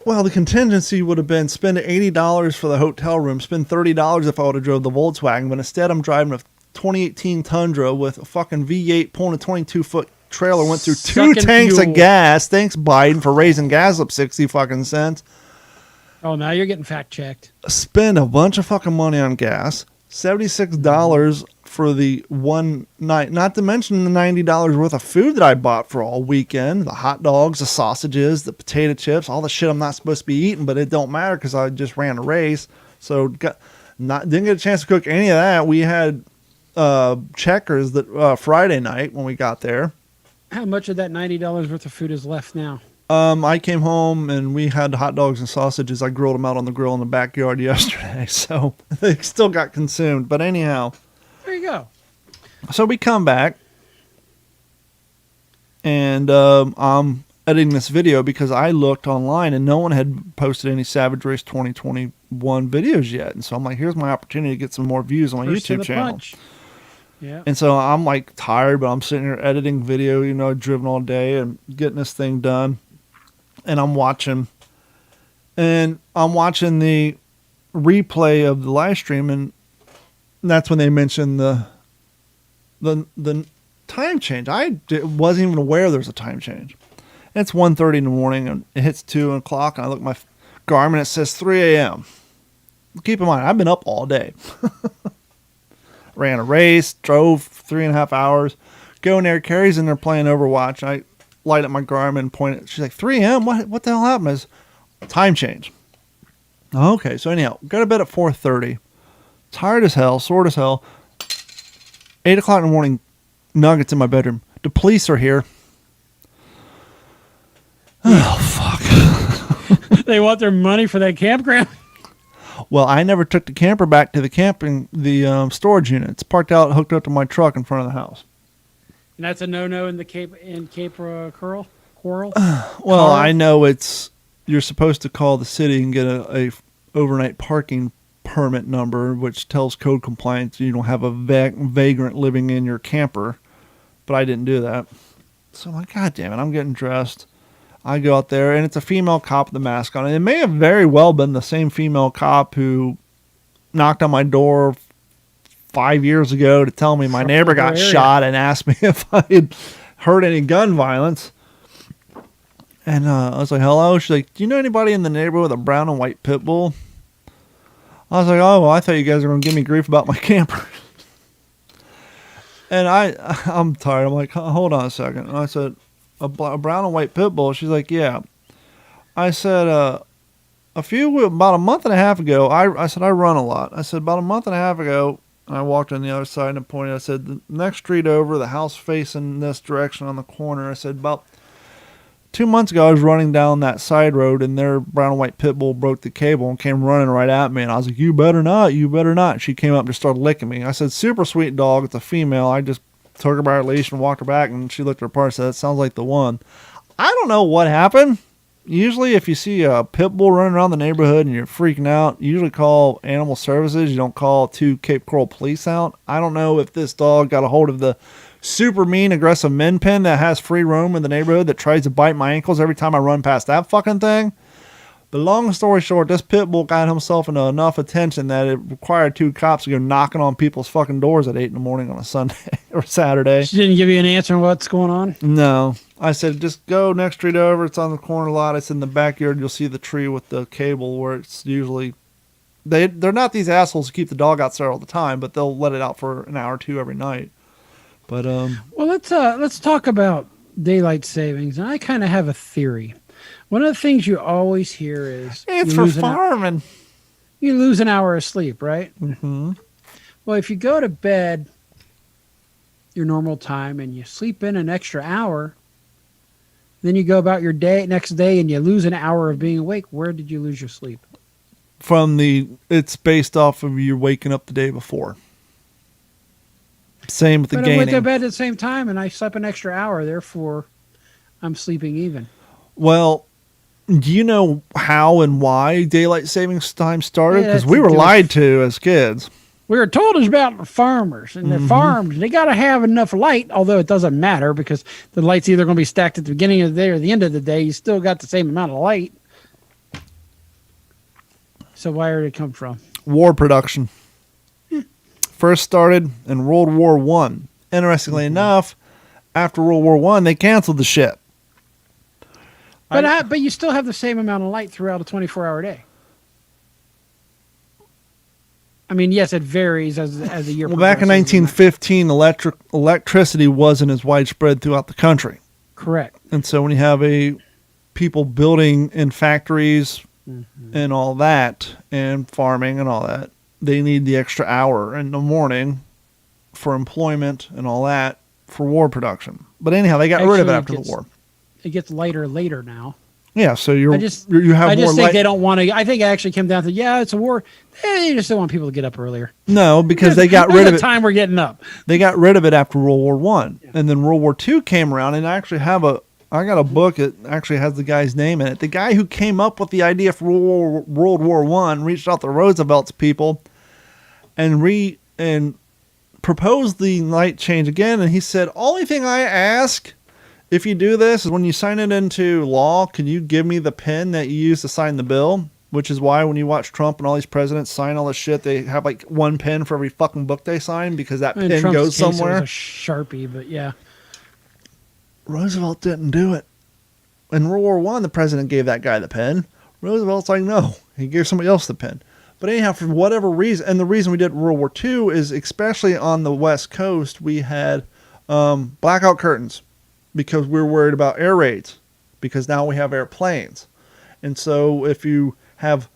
Well, the contingency would have been spend $80 for the hotel room, spend $30 if I would have drove the Volkswagen, but instead I'm driving a 2018 Tundra with a fucking V8 pulling a 22-foot trailer, went through 2 tanks of gas. Thanks, Biden, for raising gas up 60 fucking cents. Oh, now you're getting fact checked. Spend a bunch of fucking money on gas. $76 for the one night, not to mention the $90 worth of food that I bought for all weekend. The hot dogs, the sausages, the potato chips, all the shit I'm not supposed to be eating, but it don't matter because I just ran a race. So didn't get a chance to cook any of that. We had Checkers that Friday night when we got there. How much of that $90 worth of food is left now? I came home and we had hot dogs and sausages. I grilled them out on the grill in the backyard yesterday, so they still got consumed. But anyhow, there you go. So we come back, and I'm editing this video because I looked online and no one had posted any Savage Race 2021 videos yet. And so I'm like, here's my opportunity to get some more views on my YouTube channel. Punch. Yeah. And so I'm like tired, but I'm sitting here editing video, driven all day and getting this thing done. And I'm watching the replay of the live stream, and that's when they mentioned the time change. I wasn't even aware there was a time change. It's 1:30 in the morning, and it hits 2 o'clock, and I look at my Garmin, it says 3 a.m. Keep in mind, I've been up all day. Ran a race, drove 3.5 hours, go in there, Carrie's in there playing Overwatch. I light up my Garmin and point it. She's like, 3 a.m.? What the hell happened? time change. Okay, so anyhow, go to bed at 4:30. Tired as hell, sore as hell. 8 o'clock in the morning, nuggets in my bedroom. The police are here. Oh, fuck. They want their money for that campground. Well, I never took the camper back to the storage unit. It's parked out, hooked up to my truck in front of the house. And that's a no-no in the Cape Coral. Well, I know you're supposed to call the city and get a overnight parking permit number, which tells code compliance you don't have a vagrant living in your camper. But I didn't do that. So I'm like, God damn it, I'm getting dressed. I go out there, and it's a female cop with a mask on. And it may have very well been the same female cop who knocked on my door 5 years ago to tell me my neighbor got shot and asked me if I had heard any gun violence. And I was like, hello? She's like, do you know anybody in the neighborhood with a brown and white pit bull? I was like, oh, well, I thought you guys were going to give me grief about my camper. And I'm tired. I'm like, hold on a second. And I said, a brown and white pit bull? She's like, yeah. I said, about a month and a half ago, I said, I run a lot. I said, about a month and a half ago, I walked on the other side and pointed. I said, the next street over, the house facing this direction on the corner. I said, about 2 months ago, I was running down that side road, and their brown and white pit bull broke the cable and came running right at me. And I was like, you better not, you better not. And she came up and just started licking me. I said, super sweet dog. It's a female. I just took her by her leash and walked her back, and she looked her apart and said, that sounds like the one. I don't know what happened. Usually, if you see a pit bull running around the neighborhood and you're freaking out, you usually call animal services. You don't call 2 Cape Coral police out. I don't know if this dog got a hold of the super mean, aggressive min pin that has free roam in the neighborhood that tries to bite my ankles every time I run past that fucking thing. But long story short, this pit bull got himself into enough attention that it required 2 cops to go knocking on people's fucking doors at 8 in the morning on a Sunday or Saturday. She didn't give you an answer on what's going on? No. I said, just go next street over. It's on the corner lot. It's in the backyard. You'll see the tree with the cable where it's usually... They're not these assholes who keep the dog outside all the time, but they'll let it out for an hour or two every night. But well, let's talk about daylight savings. And I kind of have a theory. One of the things you always hear is it's for farming. You lose an hour of sleep, right? Mm-hmm. Well, if you go to bed your normal time and you sleep in an extra hour, then you go about your next day and you lose an hour of being awake. Where did you lose your sleep? It's based off of you waking up the day before. Same with the gaining. I went to bed at the same time and I slept an extra hour. Therefore, I'm sleeping even. Well, do you know how and why daylight savings time started? Because we were lied to as kids. We were told it's about the farmers and the farms. They got to have enough light, although it doesn't matter because the light's either going to be stacked at the beginning of the day or the end of the day. You still got the same amount of light. So where did it come from? War production. First started in World War I. Interestingly enough, after World War I, they canceled the shit. But you still have the same amount of light throughout a 24-hour day. I mean, yes, it varies as the year. Well, back in 1915, electricity wasn't as widespread throughout the country. Correct. And so when you have people building in factories and all that, and farming and all that, they need the extra hour in the morning for employment and all that for war production. But anyhow, they got rid of it after the war. It gets lighter later now. Yeah, so you have more light. I just think they don't want to. I think it actually came down to, it's a war. They just don't want people to get up earlier. No, because they got rid of it. Time we're getting up. They got rid of it after World War I. Yeah. And then World War II came around, and I got a book that actually has the guy's name in it. The guy who came up with the idea for World War I reached out to Roosevelt's people and proposed the light change again. And he said, only thing I ask, if you do this, is when you sign it into law, can you give me the pen that you use to sign the bill? Which is why when you watch Trump and all these presidents sign all this shit, they have like one pen for every fucking book they sign because that pen goes somewhere. It was a Sharpie, but yeah. Roosevelt didn't do it. In World War I, the president gave that guy the pen. Roosevelt's like, no. He gave somebody else the pen. But anyhow, for whatever reason, and the reason we did World War II is especially on the West Coast, we had blackout curtains because we were worried about air raids because now we have airplanes. And so if you have,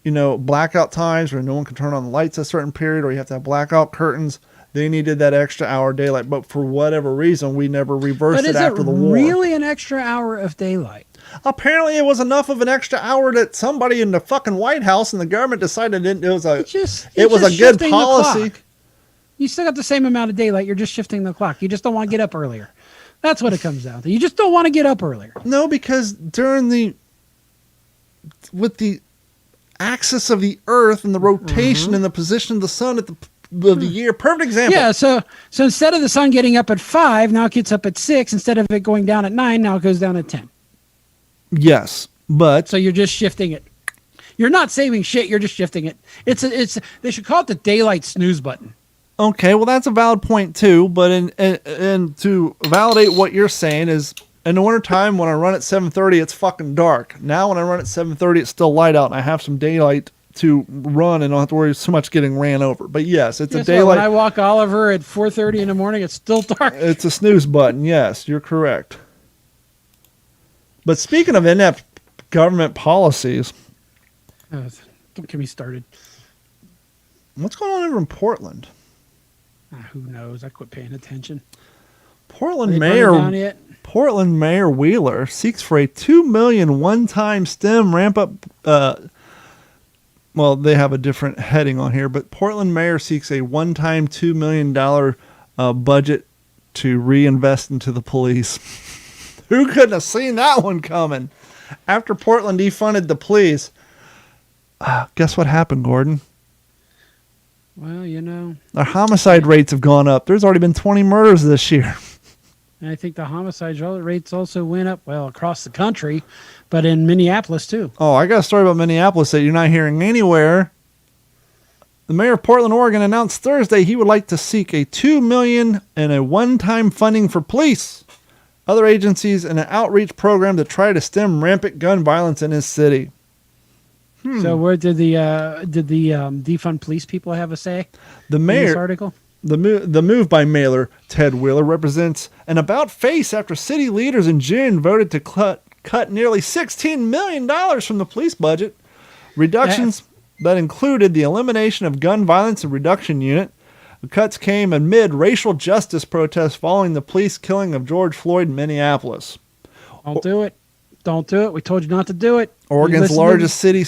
blackout times where no one can turn on the lights a certain period, or you have to have blackout curtains, they needed that extra hour of daylight. But for whatever reason, we never reversed it after the war. Really an extra hour of daylight? Apparently, it was enough of an extra hour that somebody in the fucking White House and the government decided it was a good policy. You still got the same amount of daylight. You're just shifting the clock. You just don't want to get up earlier. That's what it comes down to. You just don't want to get up earlier. No, because with the axis of the Earth and the rotation and the position of the sun at the year, perfect example. Yeah, so instead of the sun getting up at 5, now it gets up at 6. Instead of it going down at 9, now it goes down at 10. Yes, but so you're just shifting it. You're not saving shit. You're just shifting it. They should call it the daylight snooze button. Okay, well that's a valid point too. But and to validate what you're saying is, in the wintertime when I run at 7:30, it's fucking dark. Now when I run at 7:30, it's still light out, and I have some daylight to run and don't have to worry so much getting ran over. But yes, it's a daylight. When I walk Oliver at 4:30 in the morning, it's still dark. It's a snooze button. Yes, you're correct. But speaking of inept government policies, don't get me started. What's going on over in Portland? Who knows? I quit paying attention. Portland Mayor Wheeler seeks for a $2 million one-time STEM ramp-up. Well, they have a different heading on here, but Portland Mayor seeks a one-time $2 million budget to reinvest into the police. Who couldn't have seen that one coming? After Portland defunded the police, guess what happened, Gordon? Well, our homicide rates have gone up. There's already been 20 murders this year. And I think the homicide rates also went up, across the country, but in Minneapolis too. Oh, I got a story about Minneapolis that you're not hearing anywhere. The mayor of Portland, Oregon announced Thursday he would like to seek a $2 million and a one-time funding for police, other agencies, and an outreach program to try to stem rampant gun violence in his city. So where did the defund police people have a say? The mayor, in this article? The move by Mayor Ted Wheeler represents an about-face after city leaders in June voted to cut nearly $16 million from the police budget. Reductions that included the elimination of gun violence and reduction unit. The cuts came amid racial justice protests following the police killing of George Floyd in Minneapolis. Don't do it. Don't do it. We told you not to do it. Oregon's largest city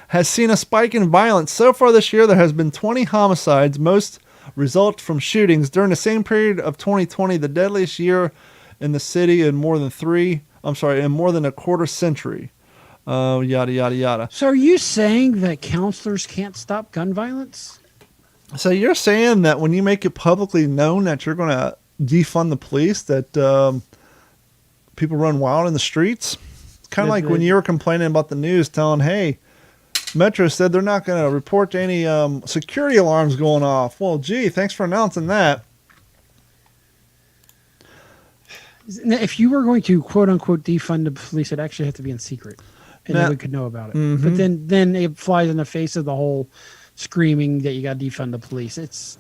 has seen a spike in violence. So far this year, there has been 20 homicides, most result from shootings. During the same period of 2020, the deadliest year in the city in more than a quarter century. Yada, yada, yada. So are you saying that counselors can't stop gun violence? So you're saying that when you make it publicly known that you're going to defund the police, that people run wild in the streets? It's kind of like when you were complaining about the news telling, hey, Metro said they're not going to report any security alarms going off. Well, gee, thanks for announcing that. If you were going to quote unquote defund the police, it'd actually have to be in secret, and nobody could know about it. Mm-hmm. But then it flies in the face of the whole screaming that you got to defund the police. It's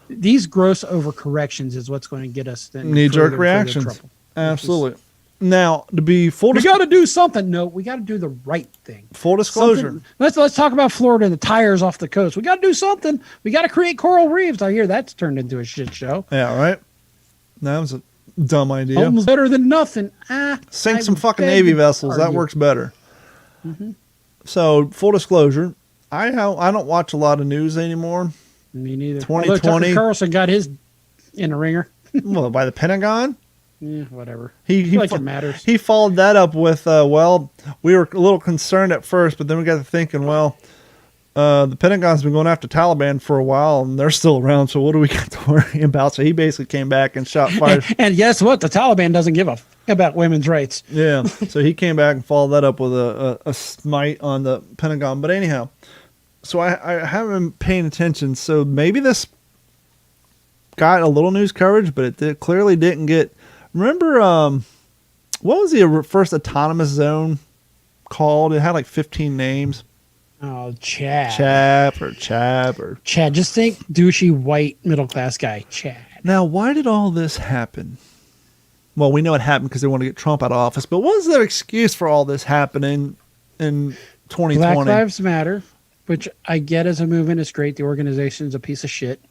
these gross overcorrections is what's going to get us knee-jerk reactions. Absolutely. Now, to be full, we got to do something. No, we got to do the right thing. Full disclosure. Let's talk about Florida and the tires off the coast. We got to do something. We got to create coral reefs. I hear that's turned into a shit show. Yeah, right. That was a dumb idea. Almost better than nothing. Sink some fucking Navy vessels. That works better. Mm-hmm. So, full disclosure, I don't watch a lot of news anymore. Me neither. 2020. Tucker Carlson got his in a ringer. Well, by the Pentagon. Yeah, whatever. It matters. He followed that up with, we were a little concerned at first, but then we got to thinking, the Pentagon's been going after Taliban for a while, and they're still around, so what do we got to worry about? So he basically came back and shot fire. And guess what? The Taliban doesn't give a about women's rights. Yeah, so he came back and followed that up with a smite on the Pentagon. But anyhow, so I haven't been paying attention, so maybe this got a little news coverage, but it clearly didn't get... Remember, what was the first autonomous zone called? It had like 15 names. Oh, Chad. Chad. Just think, douchey, white, middle-class guy. Chad. Now, why did all this happen? well, we know it happened because they want to get Trump out of office. But what was their excuse for all this happening in 2020? Black Lives Matter, which I get as a movement is great. The organization's a piece of shit.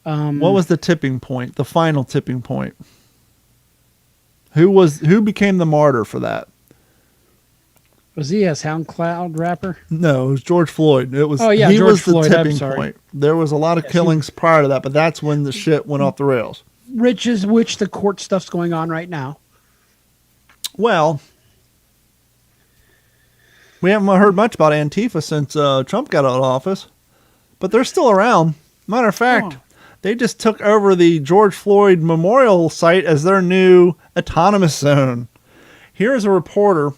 What was the tipping point? The final tipping point? Who became the martyr for that? Was he a SoundCloud rapper? No, it was George Floyd. It was. Oh yeah, he George was the Floyd. tipping I'm sorry. point. There was a lot of killings prior to that, but that's when the shit went off the rails. Which the court stuff's going on right now. Well, we haven't heard much about Antifa since Trump got out of office, but they're still around. Matter of fact, they just took over the George Floyd Memorial site as their new autonomous zone. Here's a reporter.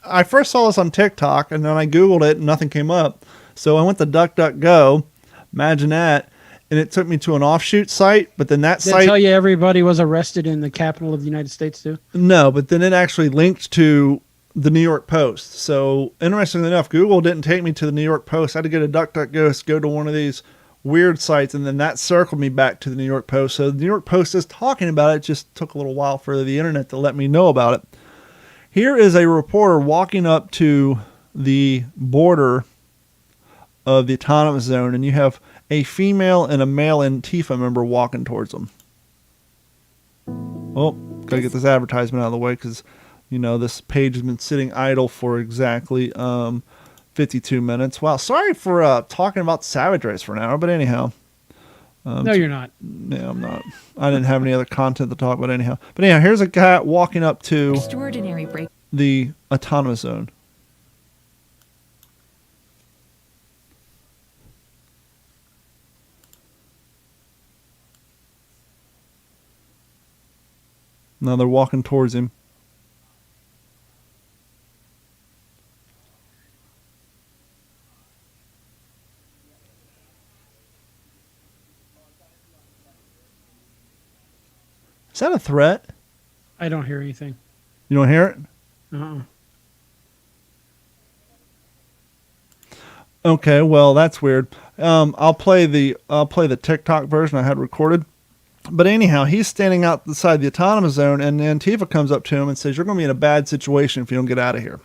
I first saw this on TikTok, and then I Googled it, and nothing came up. So I went to DuckDuckGo, imagine that, and it took me to an offshoot site, but then that Did site... they tell you everybody was arrested in the capital of the United States, too? No, but then it actually linked to the New York Post. So, interestingly enough, Google didn't take me to the New York Post. I had to go to DuckDuckGo, go to one of these weird sites, and then that circled me back to the New York Post. So the New York Post is talking about it. It just took a little while for the internet to let me know about it. Here is a reporter walking up to the border of the autonomous zone, and you have a female and a male Antifa member walking towards them. Oh, gotta get this advertisement out of the way because, this page has been sitting idle for exactly 52 minutes. Wow, sorry for talking about Savage Race for an hour, but anyhow. No, you're not. Yeah, I'm not. I didn't have any other content to talk about anyhow. But anyhow, here's a guy walking up to extraordinary break the autonomous zone. Now they're walking towards him. Is that a threat? I don't hear anything. You don't hear it? Okay, well that's weird. I'll play the TikTok version I had recorded. But anyhow, he's standing outside the autonomous zone, and Antifa comes up to him and says, "You're going to be in a bad situation if you don't get out of here."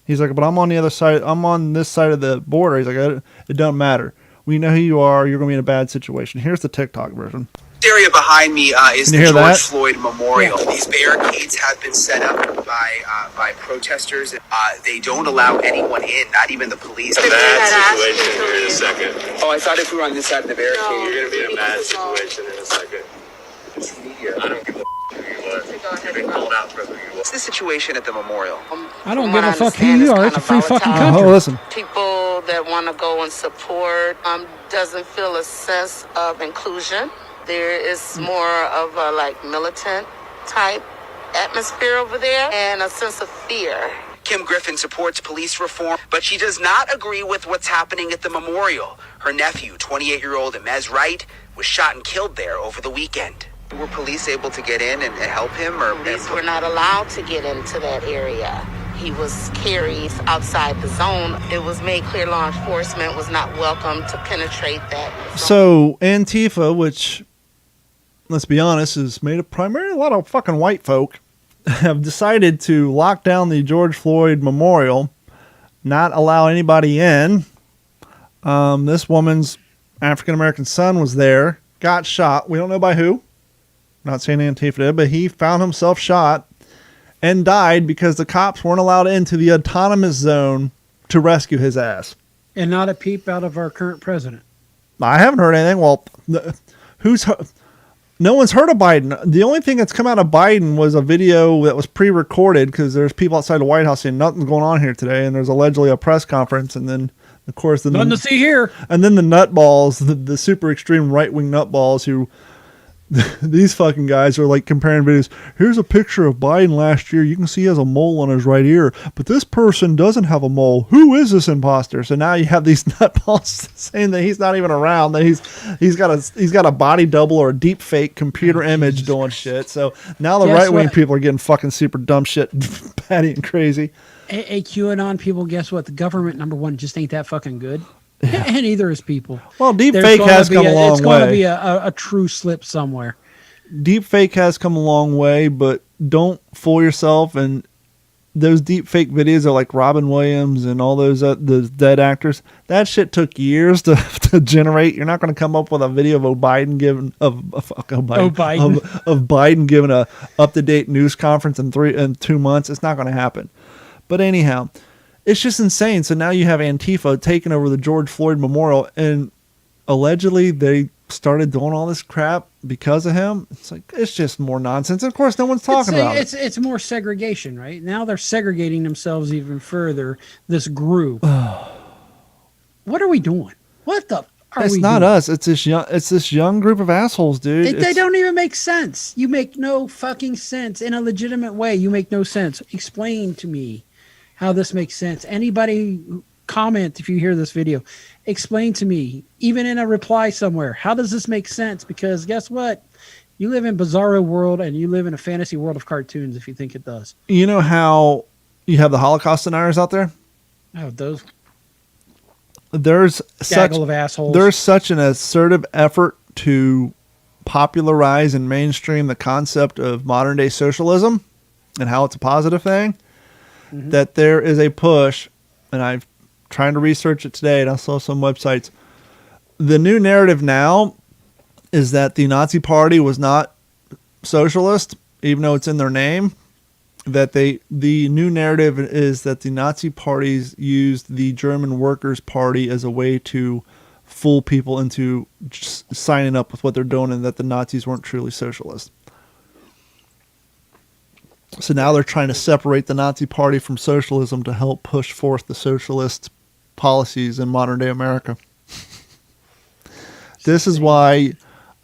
He's like, "But I'm on the other side. I'm on this side of the border." He's like, "It doesn't matter. We know who you are. You're going to be in a bad situation." Here's the TikTok version. The area behind me is the George that? Floyd Memorial. These barricades have been set up by protesters. They don't allow anyone in, not even the police. A bad situation here in a second. Oh, I thought if we were on this side of the barricade, You're going to be in a bad situation in a second. it's media. I don't give a who you are. You've been called out for who you are. What's the situation at the memorial? I don't give a fuck who you are. It's a free fucking country. Oh, listen. People that want to go and support doesn't feel a sense of inclusion. There is more of a militant type atmosphere over there and a sense of fear. Kim Griffin supports police reform, but she does not agree with what's happening at the memorial. Her nephew, 28-year-old Emez Wright, was shot and killed there over the weekend. Were police able to get in and help him? Police were not allowed to get into that area. He was carried outside the zone. It was made clear law enforcement was not welcome to penetrate that zone. So Antifa, which, let's be honest, is made of primarily a lot of fucking white folk, have decided to lock down the George Floyd Memorial, not allow anybody in. This woman's African-American son was there, got shot. We don't know by who. Not saying Antifa did, but he found himself shot and died because the cops weren't allowed into the autonomous zone to rescue his ass. And not a peep out of our current president. I haven't heard anything. Well, no one's heard of Biden. The only thing that's come out of Biden was a video that was pre-recorded because there's people outside the White House saying nothing's going on here today, and there's allegedly a press conference, and then, of course, Nothing to see here. And then the nutballs, the super extreme right-wing nutballs who... These fucking guys are comparing videos. Here's a picture of Biden last year. You can see he has a mole on his right ear, but this person doesn't have a mole. Who is this imposter? So now you have these nutballs saying that he's not even around. That he's got a body double or a deep fake computer image doing shit. So now the right wing people are getting fucking super dumb shit, batty and crazy. Hey, QAnon people, guess what? The government, number one, just ain't that fucking good. Yeah. And neither is people. Well, deep fake has come a long way. It's going to be a true slip somewhere. deep fake has come a long way, but don't fool yourself. And those deep fake videos are like Robin Williams and all those dead actors. That shit took years to generate. You're not going to come up with a video of Biden giving Biden giving a up to date news conference in 2 months. It's not going to happen. But anyhow, it's just insane. So now you have Antifa taking over the George Floyd Memorial, and allegedly they started doing all this crap because of him. It's like, it's just more nonsense. And of course, no one's talking about it. It's more segregation, right? Now they're segregating themselves even further. This group. What are we doing? What the? It's not us. It's this young group of assholes, dude. They don't even make sense. You make no fucking sense in a legitimate way. You make no sense. Explain to me how this makes sense. Anybody comment if you hear this video. Explain to me, even in a reply somewhere, how does this make sense? Because guess what? You live in bizarro world and you live in a fantasy world of cartoons if you think it does. You know how you have the Holocaust deniers out there? Oh, those. There's gaggle of assholes. There's such an assertive effort to popularize and mainstream the concept of modern day socialism and how it's a positive thing, that there is a push, and I've trying to research it today, and I saw some websites. The new narrative now is that the Nazi Party was not socialist, even though it's in their name. That the new narrative is that the Nazi parties used the German Workers' Party as a way to fool people into just signing up with what they're doing, and that the Nazis weren't truly socialist. So now they're trying to separate the Nazi Party from socialism to help push forth the socialist policies in modern day America. This is why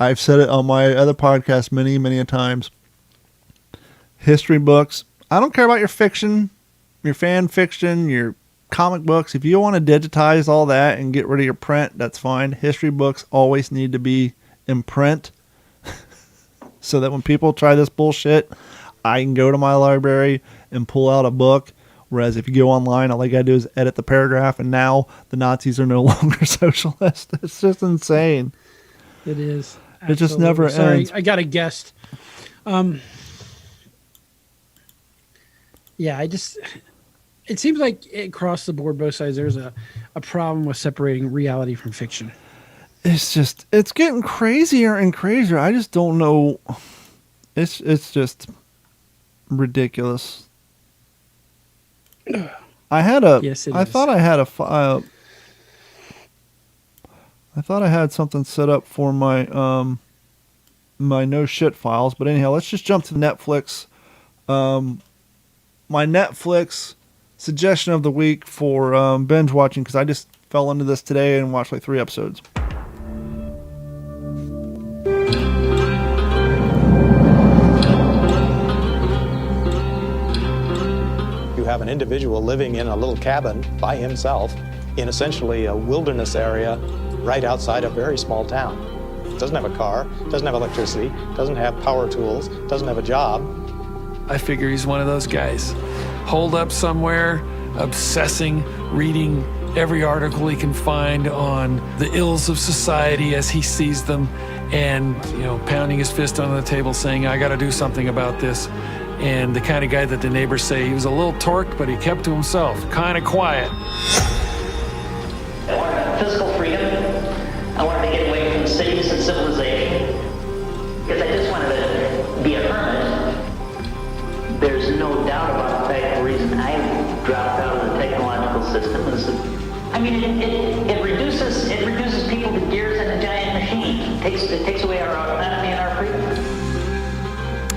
I've said it on my other podcast many, many a times. History books. I don't care about your fiction, your fan fiction, your comic books. If you want to digitize all that and get rid of your print, that's fine. History books always need to be in print so that when people try this bullshit, I can go to my library and pull out a book. Whereas if you go online, all I got to do is edit the paragraph, and now the Nazis are no longer socialist. It's just insane. It is. Absolutely. It just never ends. I got a guest. Yeah, it seems like across the board, both sides, there's a problem with separating reality from fiction. It's getting crazier and crazier. I just don't know. It's just ridiculous. I thought I had something set up for my my no shit files, but anyhow, let's just jump to Netflix. My Netflix suggestion of the week for binge watching, because I just fell into this today and watched like 3 episodes. You have an individual living in a little cabin by himself in essentially a wilderness area right outside a very small town. Doesn't have a car, doesn't have electricity, doesn't have power tools, doesn't have a job. I figure he's one of those guys, holed up somewhere, obsessing, reading every article he can find on the ills of society as he sees them, and pounding his fist on the table saying, I got to do something about this. And the kind of guy that the neighbors say he was a little torque, but he kept to himself, kind of quiet. I wanted physical freedom. I wanted to get away from cities and civilization, because I just wanted to be a hermit. There's no doubt about the fact the reason I dropped out of the technological system is that, it reduces people to gears in a giant machine. It takes away our autonomy and our freedom.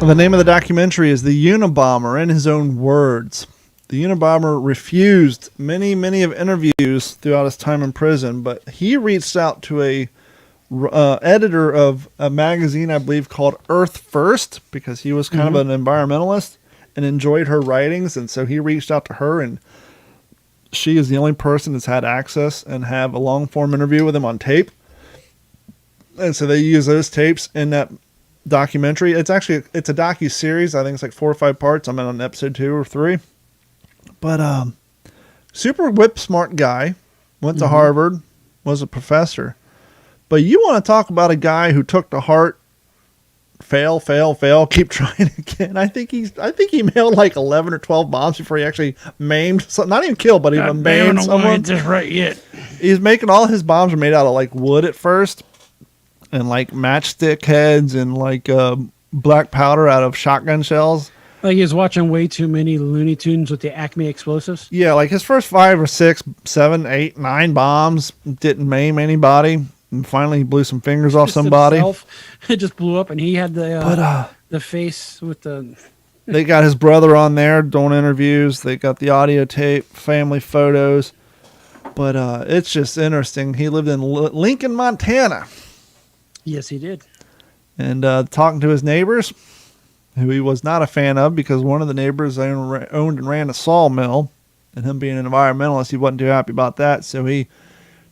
The name of the documentary is The Unabomber, in his own words. The Unabomber refused many, many of interviews throughout his time in prison, but he reached out to a editor of a magazine, I believe, called Earth First, because he was kind of an environmentalist and enjoyed her writings, and so he reached out to her, and she is the only person that's had access and have a long-form interview with him on tape. And so they use those tapes in that documentary. It's a docu-series. I think it's like 4 or 5 parts. I'm on episode 2 or 3. But super whip smart guy, went to Harvard, was a professor. But you want to talk about a guy who took to heart fail, keep trying again. I think he mailed like 11 or 12 bombs before he actually maimed, not even killed, but even maimed someone. Just right yet. He's making all his bombs are made out of like wood at first, and like matchstick heads and like black powder out of shotgun shells. Like he was watching way too many Looney Tunes with the Acme explosives. Yeah, like his first 5 or 6, 7, 8, 9 bombs didn't maim anybody. And finally he blew some fingers off somebody. It just blew up, and he had the face with the... They got his brother on there doing interviews. They got the audio tape, family photos. But it's just interesting. He lived in Lincoln, Montana. Yes, he did. And talking to his neighbors, who he was not a fan of because one of the neighbors owned and ran a sawmill, and him being an environmentalist, he wasn't too happy about that. So he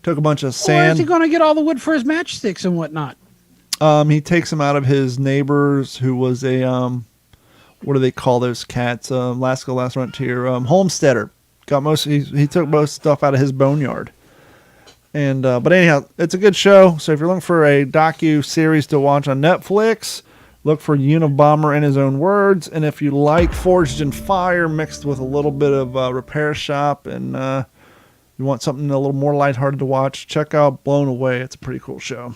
took a bunch of sand. Where is he going to get all the wood for his matchsticks and whatnot? He takes them out of his neighbors, who was a what do they call those cats? Last Frontier, homesteader. He took most stuff out of his boneyard. And but anyhow, it's a good show. So if you're looking for a docu series to watch on Netflix, look for Unabomber in his own words. And if you like Forged in Fire mixed with a little bit of Repair Shop, and you want something a little more lighthearted to watch, check out Blown Away. It's a pretty cool show.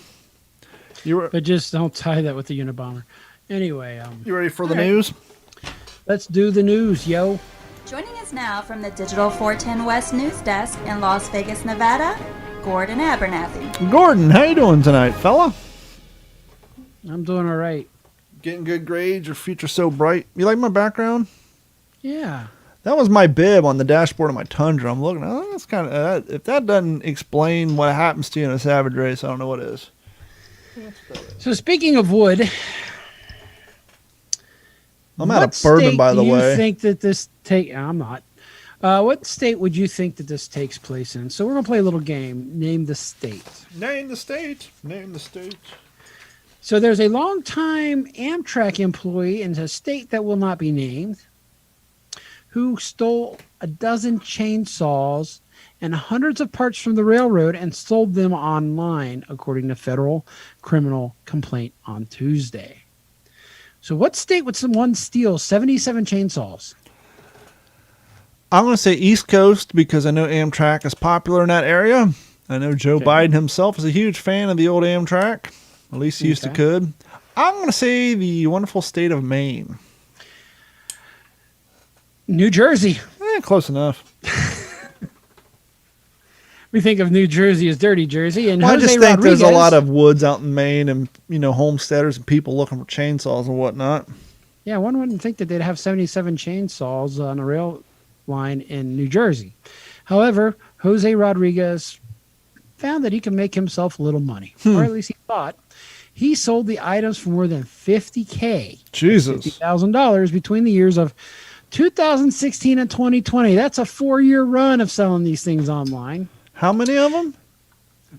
But just don't tie that with the Unabomber. Anyway, you ready for the news? Let's do the news, yo. Joining us now from the Digital 410 West News Desk in Las Vegas, Nevada, Gordon Abernathy. Gordon, how you doing tonight, fella? I'm doing all right. Getting good grades. Your future so bright. You like my background? Yeah. That was my bib on the dashboard of my Tundra. I'm looking. Oh, that's kind of. If that doesn't explain what happens to you in a Savage race, I don't know what is. So speaking of wood, I'm out of bourbon, by the way. What state do you think that this I'm not. What state would you think that this takes place in? So we're gonna play a little game. Name the state. Name the state. Name the state. So there's a longtime Amtrak employee in a state that will not be named, who stole a dozen chainsaws and hundreds of parts from the railroad and sold them online, according to federal criminal complaint on Tuesday. So what state would someone steal 77 chainsaws? I'm going to say East Coast because I know Amtrak is popular in that area. I know Joe Biden himself is a huge fan of the old Amtrak. At least he used to could. I'm going to say the wonderful state of Maine. New Jersey. Close enough. We think of New Jersey as Dirty Jersey, and I just think Rodriguez, there's a lot of woods out in Maine, and homesteaders and people looking for chainsaws and whatnot. Yeah, one wouldn't think that they'd have 77 chainsaws on a rail line in New Jersey. However, Jose Rodriguez found that he could make himself a little money, or at least he thought. He sold the items for more than $50,000. Jesus. $50,000 between the years of 2016 and 2020. That's a 4-year run of selling these things online. How many of them?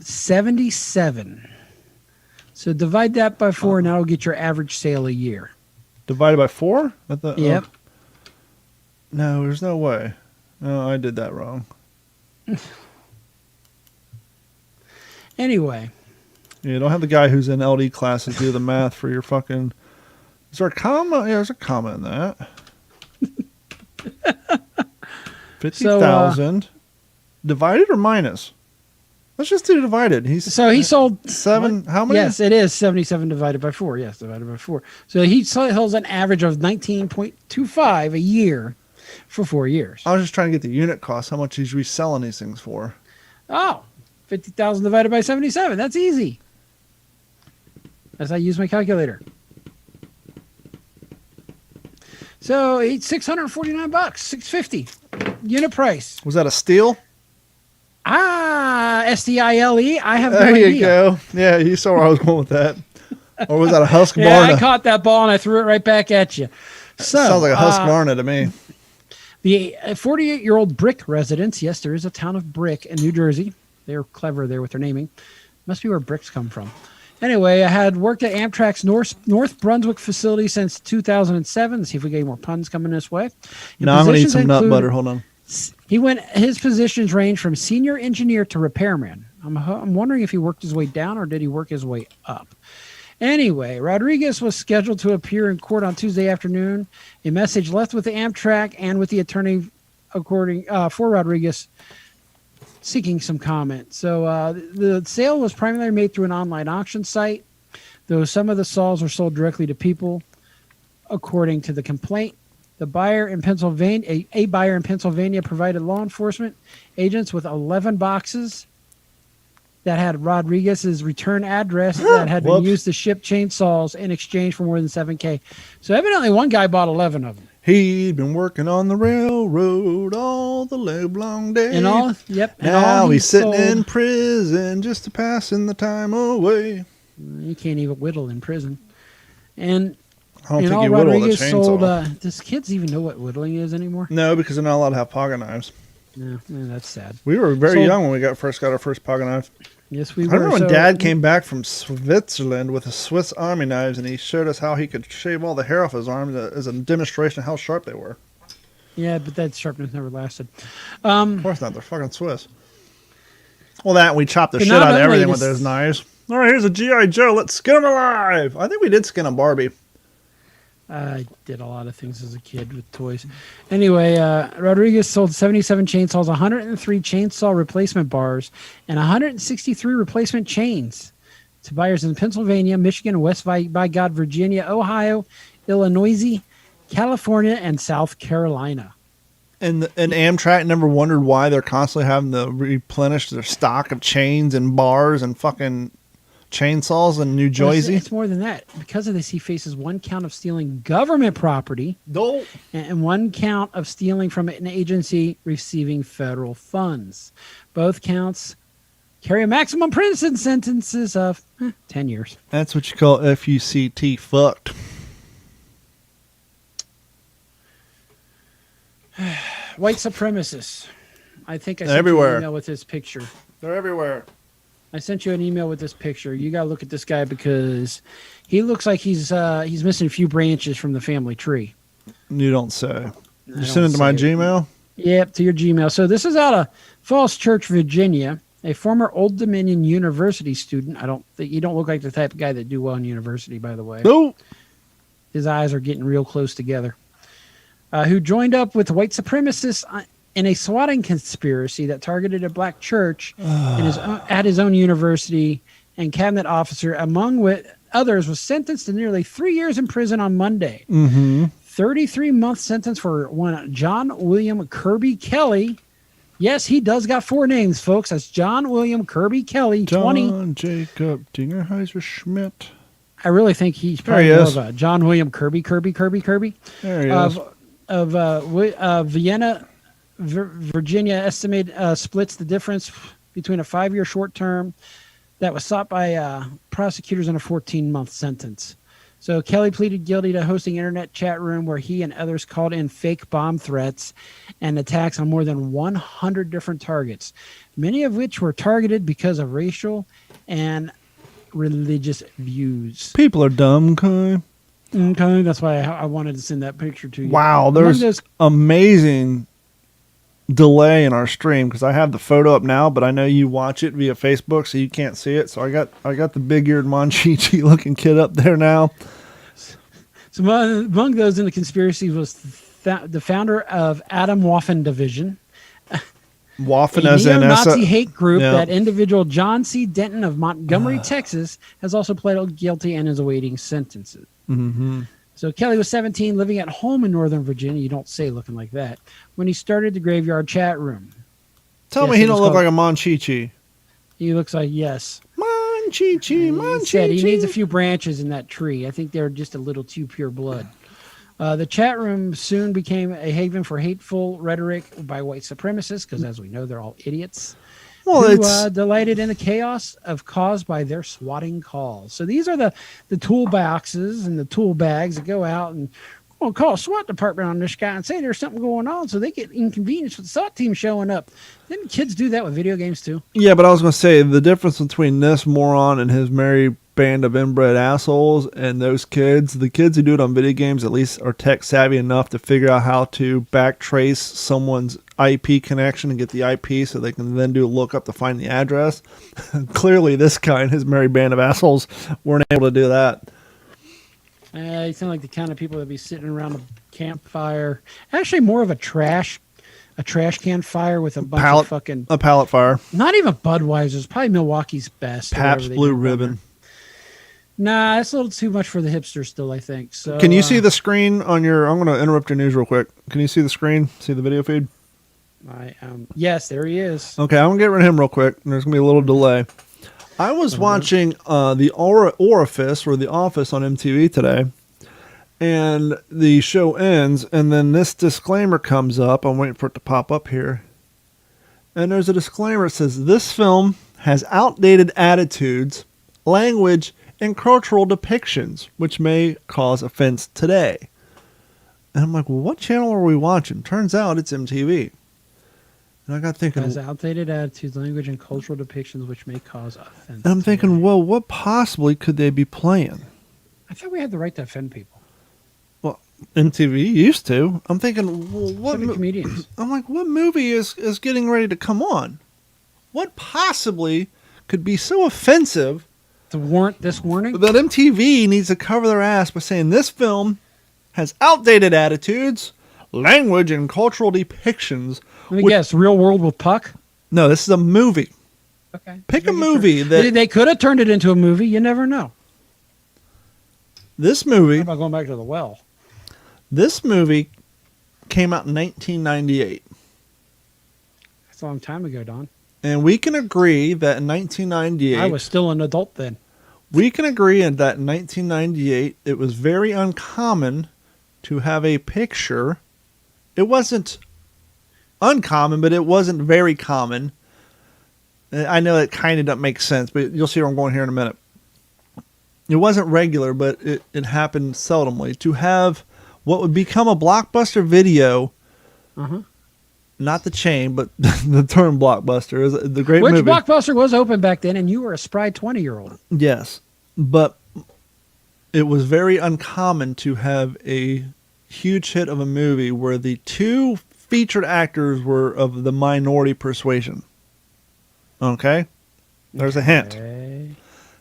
77. So divide that by 4, and that'll get your average sale a year. Divided by 4? Yep. No, there's no way. No, I did that wrong. Anyway. Yeah, don't have the guy who's in LD classes do the math for your fucking... Is there a comma? Yeah, there's a comma in that. 50,000. Divided or minus? Let's just do divided. He sold 7. How many? Yes, it is 77 divided by 4. Yes, divided by 4. So he sells an average of 19.25 a year for 4 years. I was just trying to get the unit cost. How much he's reselling these things for? Oh, 50,000 divided by 77. That's easy. As I use my calculator. So it's $649, $650 unit price. Was that a steal? STILE. I have no idea. There you idea. go. Yeah, you saw where I was going with that. Or was that a Husqvarna? Yeah, I caught that ball and I threw it right back at you. So, sounds like a Husqvarna to me. The 48-year-old Brick residence. Yes, there is a town of Brick in New Jersey. They're clever there with their naming. Must be where bricks come from. Anyway, I had worked at Amtrak's North Brunswick facility since 2007. Let's see if we get any more puns coming this way. No, I'm going to eat some nut butter. Hold on. His positions range from senior engineer to repairman. I'm wondering if he worked his way down or did he work his way up. Anyway, Rodriguez was scheduled to appear in court on Tuesday afternoon. A message left with the Amtrak and with the attorney for Rodriguez seeking some comment. So the sale was primarily made through an online auction site, though some of the stalls were sold directly to people, according to the complaint. The buyer in Pennsylvania, a buyer in Pennsylvania, provided law enforcement agents with 11 boxes that had Rodriguez's return address that had been used to ship chainsaws in exchange for more than $7,000. So evidently one guy bought 11 of them. He'd been working on the railroad all the livelong day. And all, yep. And now all he's sitting sold, in prison just to passing the time away. You can't even whittle in prison. And I don't think all he whittled a Rodriguez sold. chainsaw. Does kids even know what whittling is anymore? No, because they're not allowed to have pocket knives. No, that's sad. We were very young when we first got our first pocket knife. Yes, we were. I remember when So- Dad came back from Switzerland with the Swiss Army knives, and he showed us how he could shave all the hair off his arms as a demonstration of how sharp they were. Yeah, but that sharpness never lasted. Of course not. They're fucking Swiss. Well, that we chopped the But shit not out of only everything with does- those knives. All right, here's a G.I. Joe. Let's skin him alive. I think we did skin a Barbie. I did a lot of things as a kid with toys. Anyway, Rodriguez sold 77 chainsaws, 103 chainsaw replacement bars, and 163 replacement chains to buyers in Pennsylvania, Michigan, West by God, Virginia, Ohio, Illinois, California, and South Carolina. And Amtrak never wondered why they're constantly having to replenish their stock of chains and bars and fucking chainsaws in New Well, Jersey. it's more than that. Because of this, he faces one count of stealing government property and one count of stealing from an agency receiving federal funds. Both counts carry a maximum prison sentences of 10 years. That's what you call FUCT fucked. White supremacists. I think I They're sent everywhere. you an email with this picture. They're everywhere. I sent you an email with this picture. You got to look at this guy because he looks like he's missing a few branches from the family tree. You don't say. You don't send it to my say. Gmail? Yep, to your Gmail. So this is out of Falls Church, Virginia. A former Old Dominion University student. You don't look like the type of guy that do well in university, by the way. No. His eyes are getting real close together. Who joined up with white supremacists in a swatting conspiracy that targeted a black church at his own university, and cabinet officer, among others, was sentenced to nearly 3 years in prison on Monday. 33-month sentence for one John William Kirby Kelly. Yes, he does got 4 names, folks. That's John William Kirby Kelly, 20. John Jacob Dingerheiser Schmidt. I really think he's There probably he more is. of a John William Kirby. There he is. Of Vienna, Virginia, estimated splits the difference between a 5-year short term that was sought by prosecutors and a 14-month sentence. So Kelly pleaded guilty to hosting an internet chat room where he and others called in fake bomb threats and attacks on more than 100 different targets, many of which were targeted because of racial and religious views. People are dumb, Kai. Okay, that's why I wanted to send that picture to you. Wow, Among there's those- amazing delay in our stream because I have the photo up now, but I know you watch it via Facebook, so you can't see it. So I got the big-eared Monchichi looking kid up there now. So among those in the conspiracy was the founder of Adam Waffen Division, Waffen a as in neo-Nazi hate group yeah. that individual John C. Denton of Montgomery, Texas, has also pled guilty and is awaiting sentences. Mm-hmm. So Kelly was 17, living at home in Northern Virginia. You don't say looking like that. When he started the Graveyard Chat Room. Tell Yes, me he it don't was look called- like a Monchichi. He looks like, yes. Monchichi, He said he needs a few branches in that tree. I think they're just a little too pure blood. The chat room soon became a haven for hateful rhetoric by white supremacists, because as we know, they're all idiots. Well, who it's delighted in the chaos caused by their swatting calls. So these are the toolboxes and the tool bags that go out and call a SWAT department on this guy and say there's something going on, so they get inconvenienced with the SWAT team showing up. Didn't kids do that with video games too? yeah, but I was going to say the difference between this moron and his Mary band of inbred assholes, and those kids, the kids who do it on video games, at least are tech savvy enough to figure out how to backtrace someone's IP connection and get the IP so they can then do a lookup to find the address. Clearly, this guy and his merry band of assholes weren't able to do that. You sound like the kind of people that be sitting around a campfire. Actually, more of a trash can fire with a bunch of fucking... A pallet fire. Not even Budweiser's. Probably Milwaukee's Best. Pabst Blue Ribbon. Nah, it's a little too much for the hipster still, I think. So, can you see the screen on your... I'm going to interrupt your news real quick. Can you see the screen? See the video feed? Yes, there he is. Okay, I'm going to get rid of him real quick. There's going to be a little delay. I was watching the Orifice or The Office on MTV today, and the show ends, and then this disclaimer comes up. I'm waiting for it to pop up here. And there's a disclaimer that says, this film has outdated attitudes, language, and cultural depictions, which may cause offense today. And I'm like, well, what channel are we watching? Turns out it's MTV. And I got thinking... Has outdated attitudes, language, and cultural depictions which may cause offense. And I'm thinking, well, what possibly could they be playing? I thought we had the right to offend people. Well, MTV used to. I'm thinking, well, what... comedians. I'm like, what movie is getting ready to come on? What possibly could be so offensive... To warrant this warning? That MTV needs to cover their ass by saying this film has outdated attitudes, language, and cultural depictions... Let me guess, Real World with Puck? No, this is a movie. Okay. Pick a movie that... They could have turned it into a movie. You never know. This movie... How about going back to the well? This movie came out in 1998. That's a long time ago, Don. And we can agree that in 1998... I was still an adult then. We can agree that in 1998, it was very uncommon to have a picture. It wasn't... uncommon, but it wasn't very common. I know it kind of doesn't make sense, but you'll see where I'm going here in a minute. It wasn't regular, but it happened seldomly to have what would become a blockbuster video. Not the chain, but the term blockbuster is the great movie. Which Blockbuster was open back then, and you were a spry 20-year-old. Yes, but it was very uncommon to have a huge hit of a movie where the two featured actors were of the minority persuasion. Okay? There's a hint.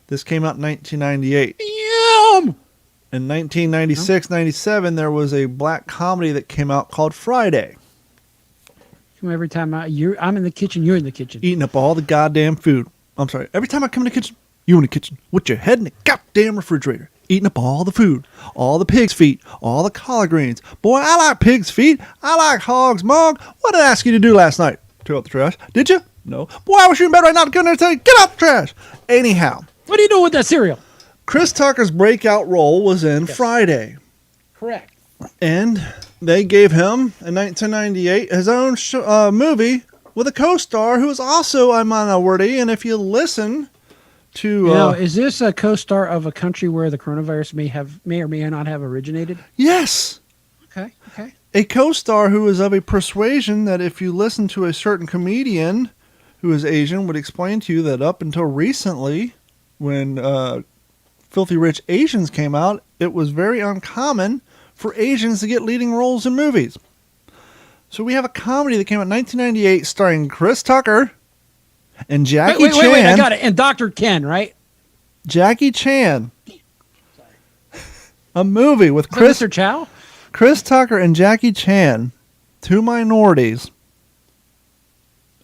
This came out in 1998. Yum! In 1996-97, there was a black comedy that came out called Friday. Every time I'm in the kitchen, you're in the kitchen. Eating up all the goddamn food. I'm sorry. Every time I come in the kitchen, you in the kitchen with your head in the goddamn refrigerator. Eating up all the food, all the pig's feet, all the collard greens. Boy, I like pig's feet. I like hog's mug. What did I ask you to do last night? Throw out the trash. Did you? No. Boy, I wish you in bed right now to go in there and tell you, get out the trash. Anyhow. What are you doing with that cereal? Chris Tucker's breakout role was in Friday. Correct. And they gave him, in 1998, his own movie with a co-star who is also a minority. And if you listen... is this a co-star of a country where the coronavirus may or may not have originated? Yes. Okay. A co-star who is of a persuasion that if you listen to a certain comedian who is Asian would explain to you that up until recently, when Filthy Rich Asians came out, it was very uncommon for Asians to get leading roles in movies. So we have a comedy that came out in 1998 starring Chris Tucker and Jackie Chan. Wait, I got it. And Dr. Ken, right? Jackie Chan. A movie with Mr. Chow? Chris Tucker and Jackie Chan, two minorities.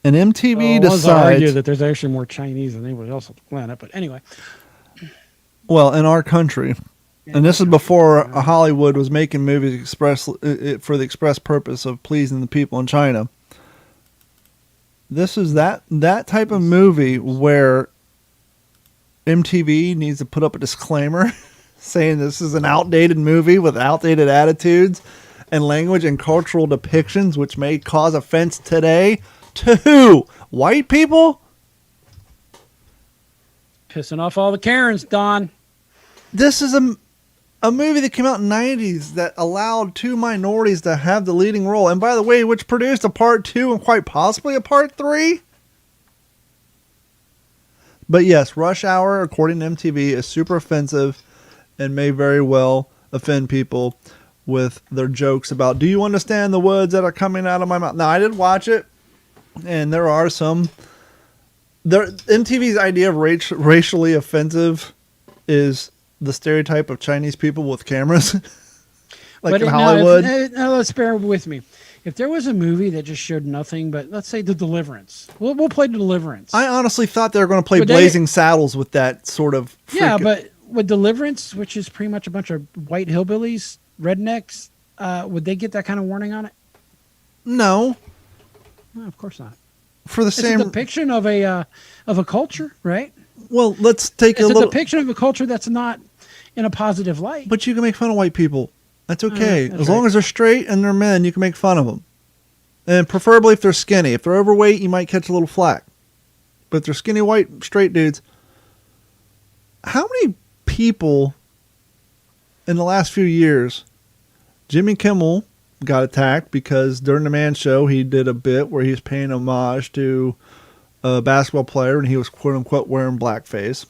And MTV decides... argue that there's actually more Chinese than anybody else on the planet, but anyway. Well, in our country. And this is before Hollywood was making movies for the express purpose of pleasing the people in China. This is that type of movie where MTV needs to put up a disclaimer saying this is an outdated movie with outdated attitudes and language and cultural depictions which may cause offense today. To who? White people? Pissing off all the Karens, Don. This is a movie that came out in the 90s that allowed two minorities to have the leading role. And by the way, which produced a part 2 and quite possibly a part 3. But yes, Rush Hour, according to MTV, is super offensive and may very well offend people with their jokes about, do you understand the words that are coming out of my mouth? Now, I did watch it, and there are some... MTV's idea of racially offensive is the stereotype of Chinese people with cameras. Like in Hollywood. Now, let's bear with me. If there was a movie that just showed nothing but, let's say, The Deliverance. We'll play The Deliverance. I honestly thought they were going to play Blazing Saddles with that sort of... Yeah, but with Deliverance, which is pretty much a bunch of white hillbillies, rednecks, would they get that kind of warning on it? No. Of course not. For the same... It's a depiction of a culture, right? Well, let's take it's a depiction of a culture that's not in a positive light. But you can make fun of white people. That's okay. That's as long as they're straight and they're men, you can make fun of them. And preferably if they're skinny. If they're overweight, you might catch a little flack. But if they're skinny, white, straight dudes. How many people in the last few years, Jimmy Kimmel got attacked because during the Man Show, he did a bit where he was paying homage to a basketball player and he was quote unquote wearing blackface.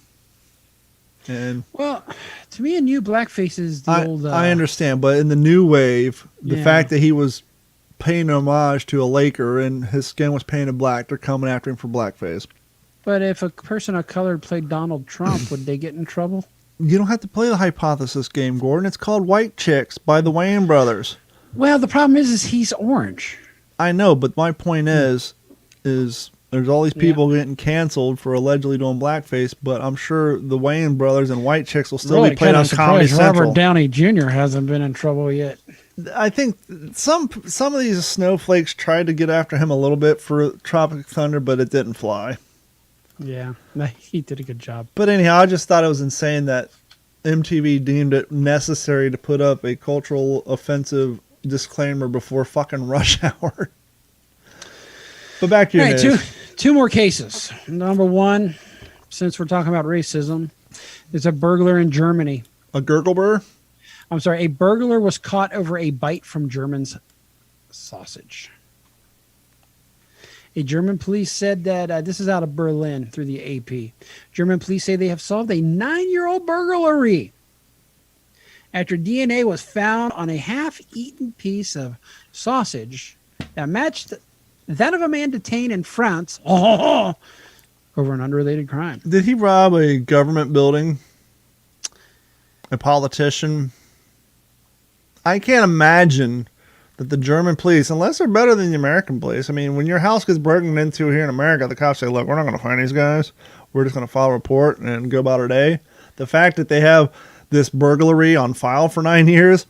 And well, to me, a new blackface is the old. I understand, but in the new wave, the fact that he was paying homage to a Laker and his skin was painted black, they're coming after him for blackface. But if a person of color played Donald Trump, would they get in trouble? You don't have to play the hypothesis game, Gordon. It's called White Chicks by the Wayans brothers. Well, the problem is he's orange. I know, but my point is there's all these people getting canceled for allegedly doing blackface, but I'm sure the Wayans brothers and White Chicks will still be playing on Comedy Central. Robert Downey Jr. hasn't been in trouble yet. I think some of these snowflakes tried to get after him a little bit for Tropic Thunder, but it didn't fly. Yeah, he did a good job. But anyhow, I just thought it was insane that MTV deemed it necessary to put up a cultural offensive disclaimer before fucking Rush Hour. But back to your news. Two more cases. Number one, since we're talking about racism, is a burglar in Germany. A Gurgelber? I'm sorry, a burglar was caught over a bite from German's sausage. A German police said that, this is out of Berlin through the AP. German police say they have solved a 9-year-old burglary after DNA was found on a half-eaten piece of sausage that matched that of a man detained in France over an unrelated crime. Did he rob a government building? A politician? I can't imagine that the German police, unless they're better than the American police, I mean, when your house gets broken into here in America, the cops say, look, we're not going to find these guys. We're just going to file a report and go about our day. The fact that they have this burglary on file for 9 years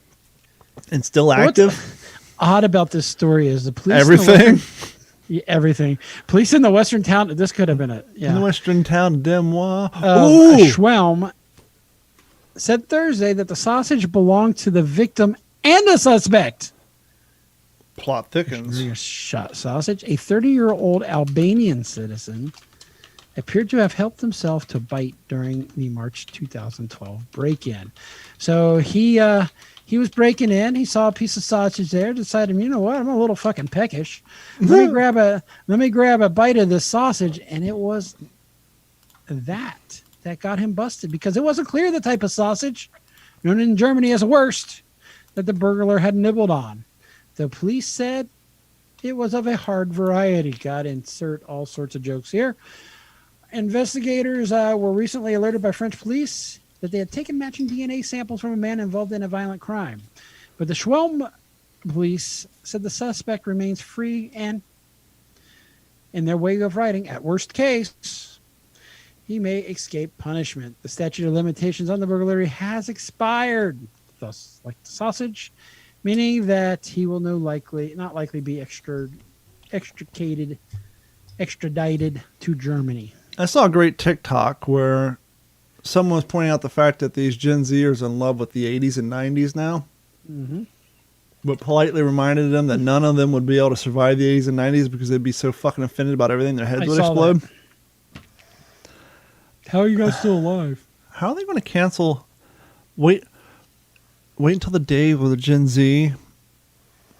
and still active. What's odd about this story is the police. Everything. Everything. Police in the western town. This could have been it. Yeah. In the western town, Demois. Schwelm said Thursday that the sausage belonged to the victim and the suspect. Plot thickens. Shot sausage. A 30-year-old Albanian citizen appeared to have helped himself to bite during the March 2012 break-in. So he was breaking in. He saw a piece of sausage there. Decided, you know what? I'm a little fucking peckish. Let me grab a bite of this sausage, and it was that got him busted because it wasn't clear the type of sausage known in Germany as a wurst that the burglar had nibbled on. The police said it was of a hard variety. Got to insert all sorts of jokes here. Investigators were recently alerted by French police that they had taken matching DNA samples from a man involved in a violent crime. But the Schwelm police said the suspect remains free and, in their way of writing, at worst case, he may escape punishment. The statute of limitations on the burglary has expired, thus, like the sausage, meaning that he will not likely be extradited to Germany. I saw a great TikTok where someone was pointing out the fact that these Gen Zers are in love with the 80s and 90s now, but politely reminded them that none of them would be able to survive the 80s and 90s because they'd be so fucking offended about everything. Their heads would explode. That. How are you guys still alive? How are they going to cancel? Wait until the day where the Gen Z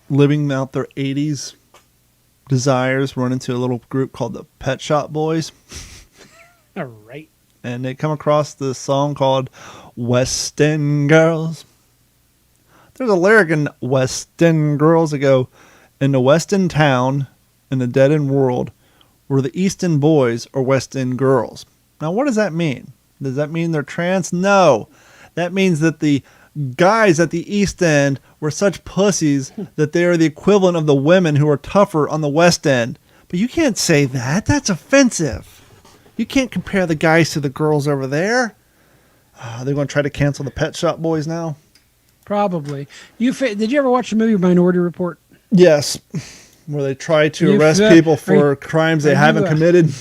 living out their 80s desires run into a little group called the Pet Shop Boys. All right. And they come across this song called West End Girls. There's a lyric in West End Girls that go, in the West End town, in the dead end world, where the East End boys are West End girls. Now, what does that mean? Does that mean they're trans? No. That means that the guys at the East End were such pussies that they are the equivalent of the women who are tougher on the West End. But you can't say that. That's offensive. You can't compare the guys to the girls over there. They're going to try to cancel the Pet Shop Boys now? Probably. Did you ever watch the movie Minority Report? Yes. Where they try to arrest people for crimes they haven't committed.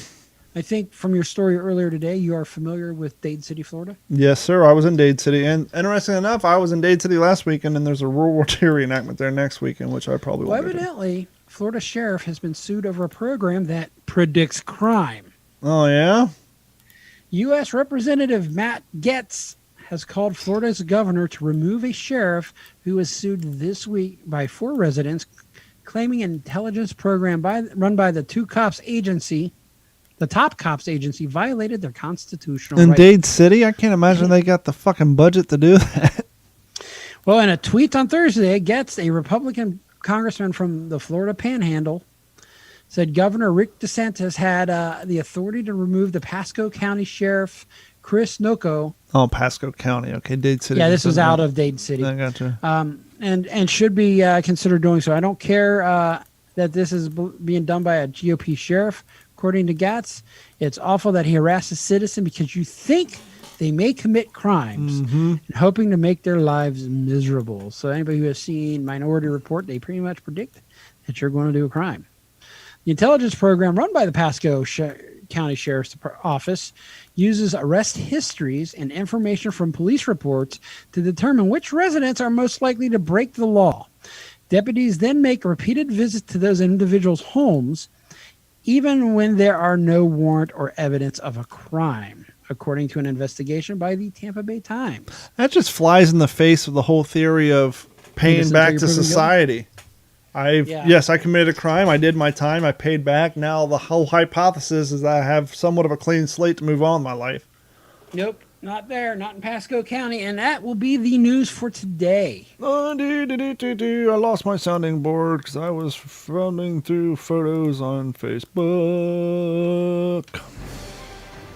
I think from your story earlier today, you are familiar with Dade City, Florida? Yes, sir. I was in Dade City. And interesting enough, I was in Dade City last weekend, and there's a World War II reenactment there next weekend, which I probably won't go to. Evidently, Florida sheriff has been sued over a program that predicts crime. Oh, yeah? U.S. Representative Matt Gaetz has called Florida's governor to remove a sheriff who was sued this week by 4 residents, claiming an intelligence program run by the top cops agency violated their constitutional In right. Dade City? I can't imagine they got the fucking budget to do that. Well, in a tweet on Thursday, Gaetz, a Republican congressman from the Florida Panhandle, said Governor Rick DeSantis had the authority to remove the Pasco County Sheriff Chris Nocco. Oh, Pasco County. Okay, Dade City. Yeah, this was out of Dade City. I gotcha. And should be considered doing so. I don't care that this is being done by a GOP sheriff, according to Gaetz. It's awful that he harasses a citizen because you think they may commit crimes and hoping to make their lives miserable. So anybody who has seen Minority Report, they pretty much predict that you're going to do a crime. The intelligence program run by the Pasco County Sheriff's Office uses arrest histories and information from police reports to determine which residents are most likely to break the law. Deputies then make repeated visits to those individuals' homes, even when there are no warrant or evidence of a crime, according to an investigation by the Tampa Bay Times. That just flies in the face of the whole theory of paying back to society. Yes, I committed a crime. I did my time. I paid back. Now the whole hypothesis is that I have somewhat of a clean slate to move on in my life. Nope, not there. Not in Pasco County. And that will be the news for today. I lost my sounding board because I was running through photos on Facebook.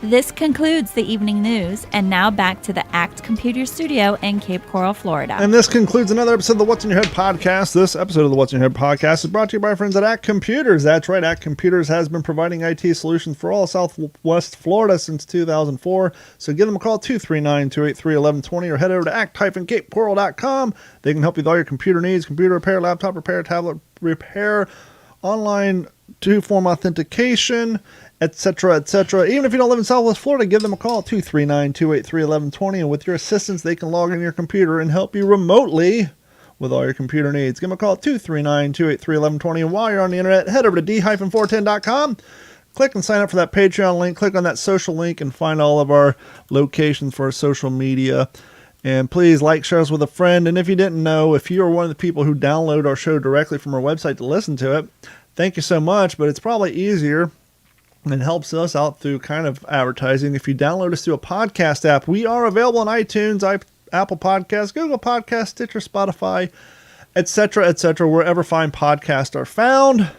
This concludes the evening news, and now back to the ACT Computer Studio in Cape Coral, Florida. And this concludes another episode of the What's in Your Head podcast. This episode of the What's in Your Head podcast is brought to you by our friends at ACT Computers. That's right, ACT Computers has been providing IT solutions for all Southwest Florida since 2004. So give them a call, 239-283-1120, or head over to act-capecoral.com. They can help you with all your computer needs, computer repair, laptop repair, tablet repair, online two-form authentication, etc., etc. Even if you don't live in Southwest Florida, give them a call, 239-283-1120, and with your assistance, they can log in your computer and help you remotely with all your computer needs. Give them a call, 239-283-1120, and while you're on the internet, head over to d-410.com, click and sign up for that Patreon link, click on that social link, and find all of our locations for our social media. And please like, share us with a friend, and if you didn't know, if you are one of the people who download our show directly from our website to listen to it, thank you so much, but it's probably easier and helps us out through kind of advertising if you download us through a podcast app. We are available on iTunes, Apple Podcasts, Google Podcasts, Stitcher, Spotify, etc., wherever fine podcasts are found.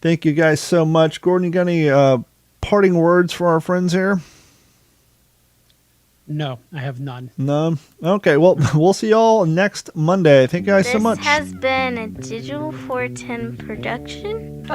Thank you guys so much. Gordon, you got any parting words for our friends here? No, I have none. None? Okay, well, we'll see y'all next Monday. Thank you guys so much. This has been a Digital 410 production.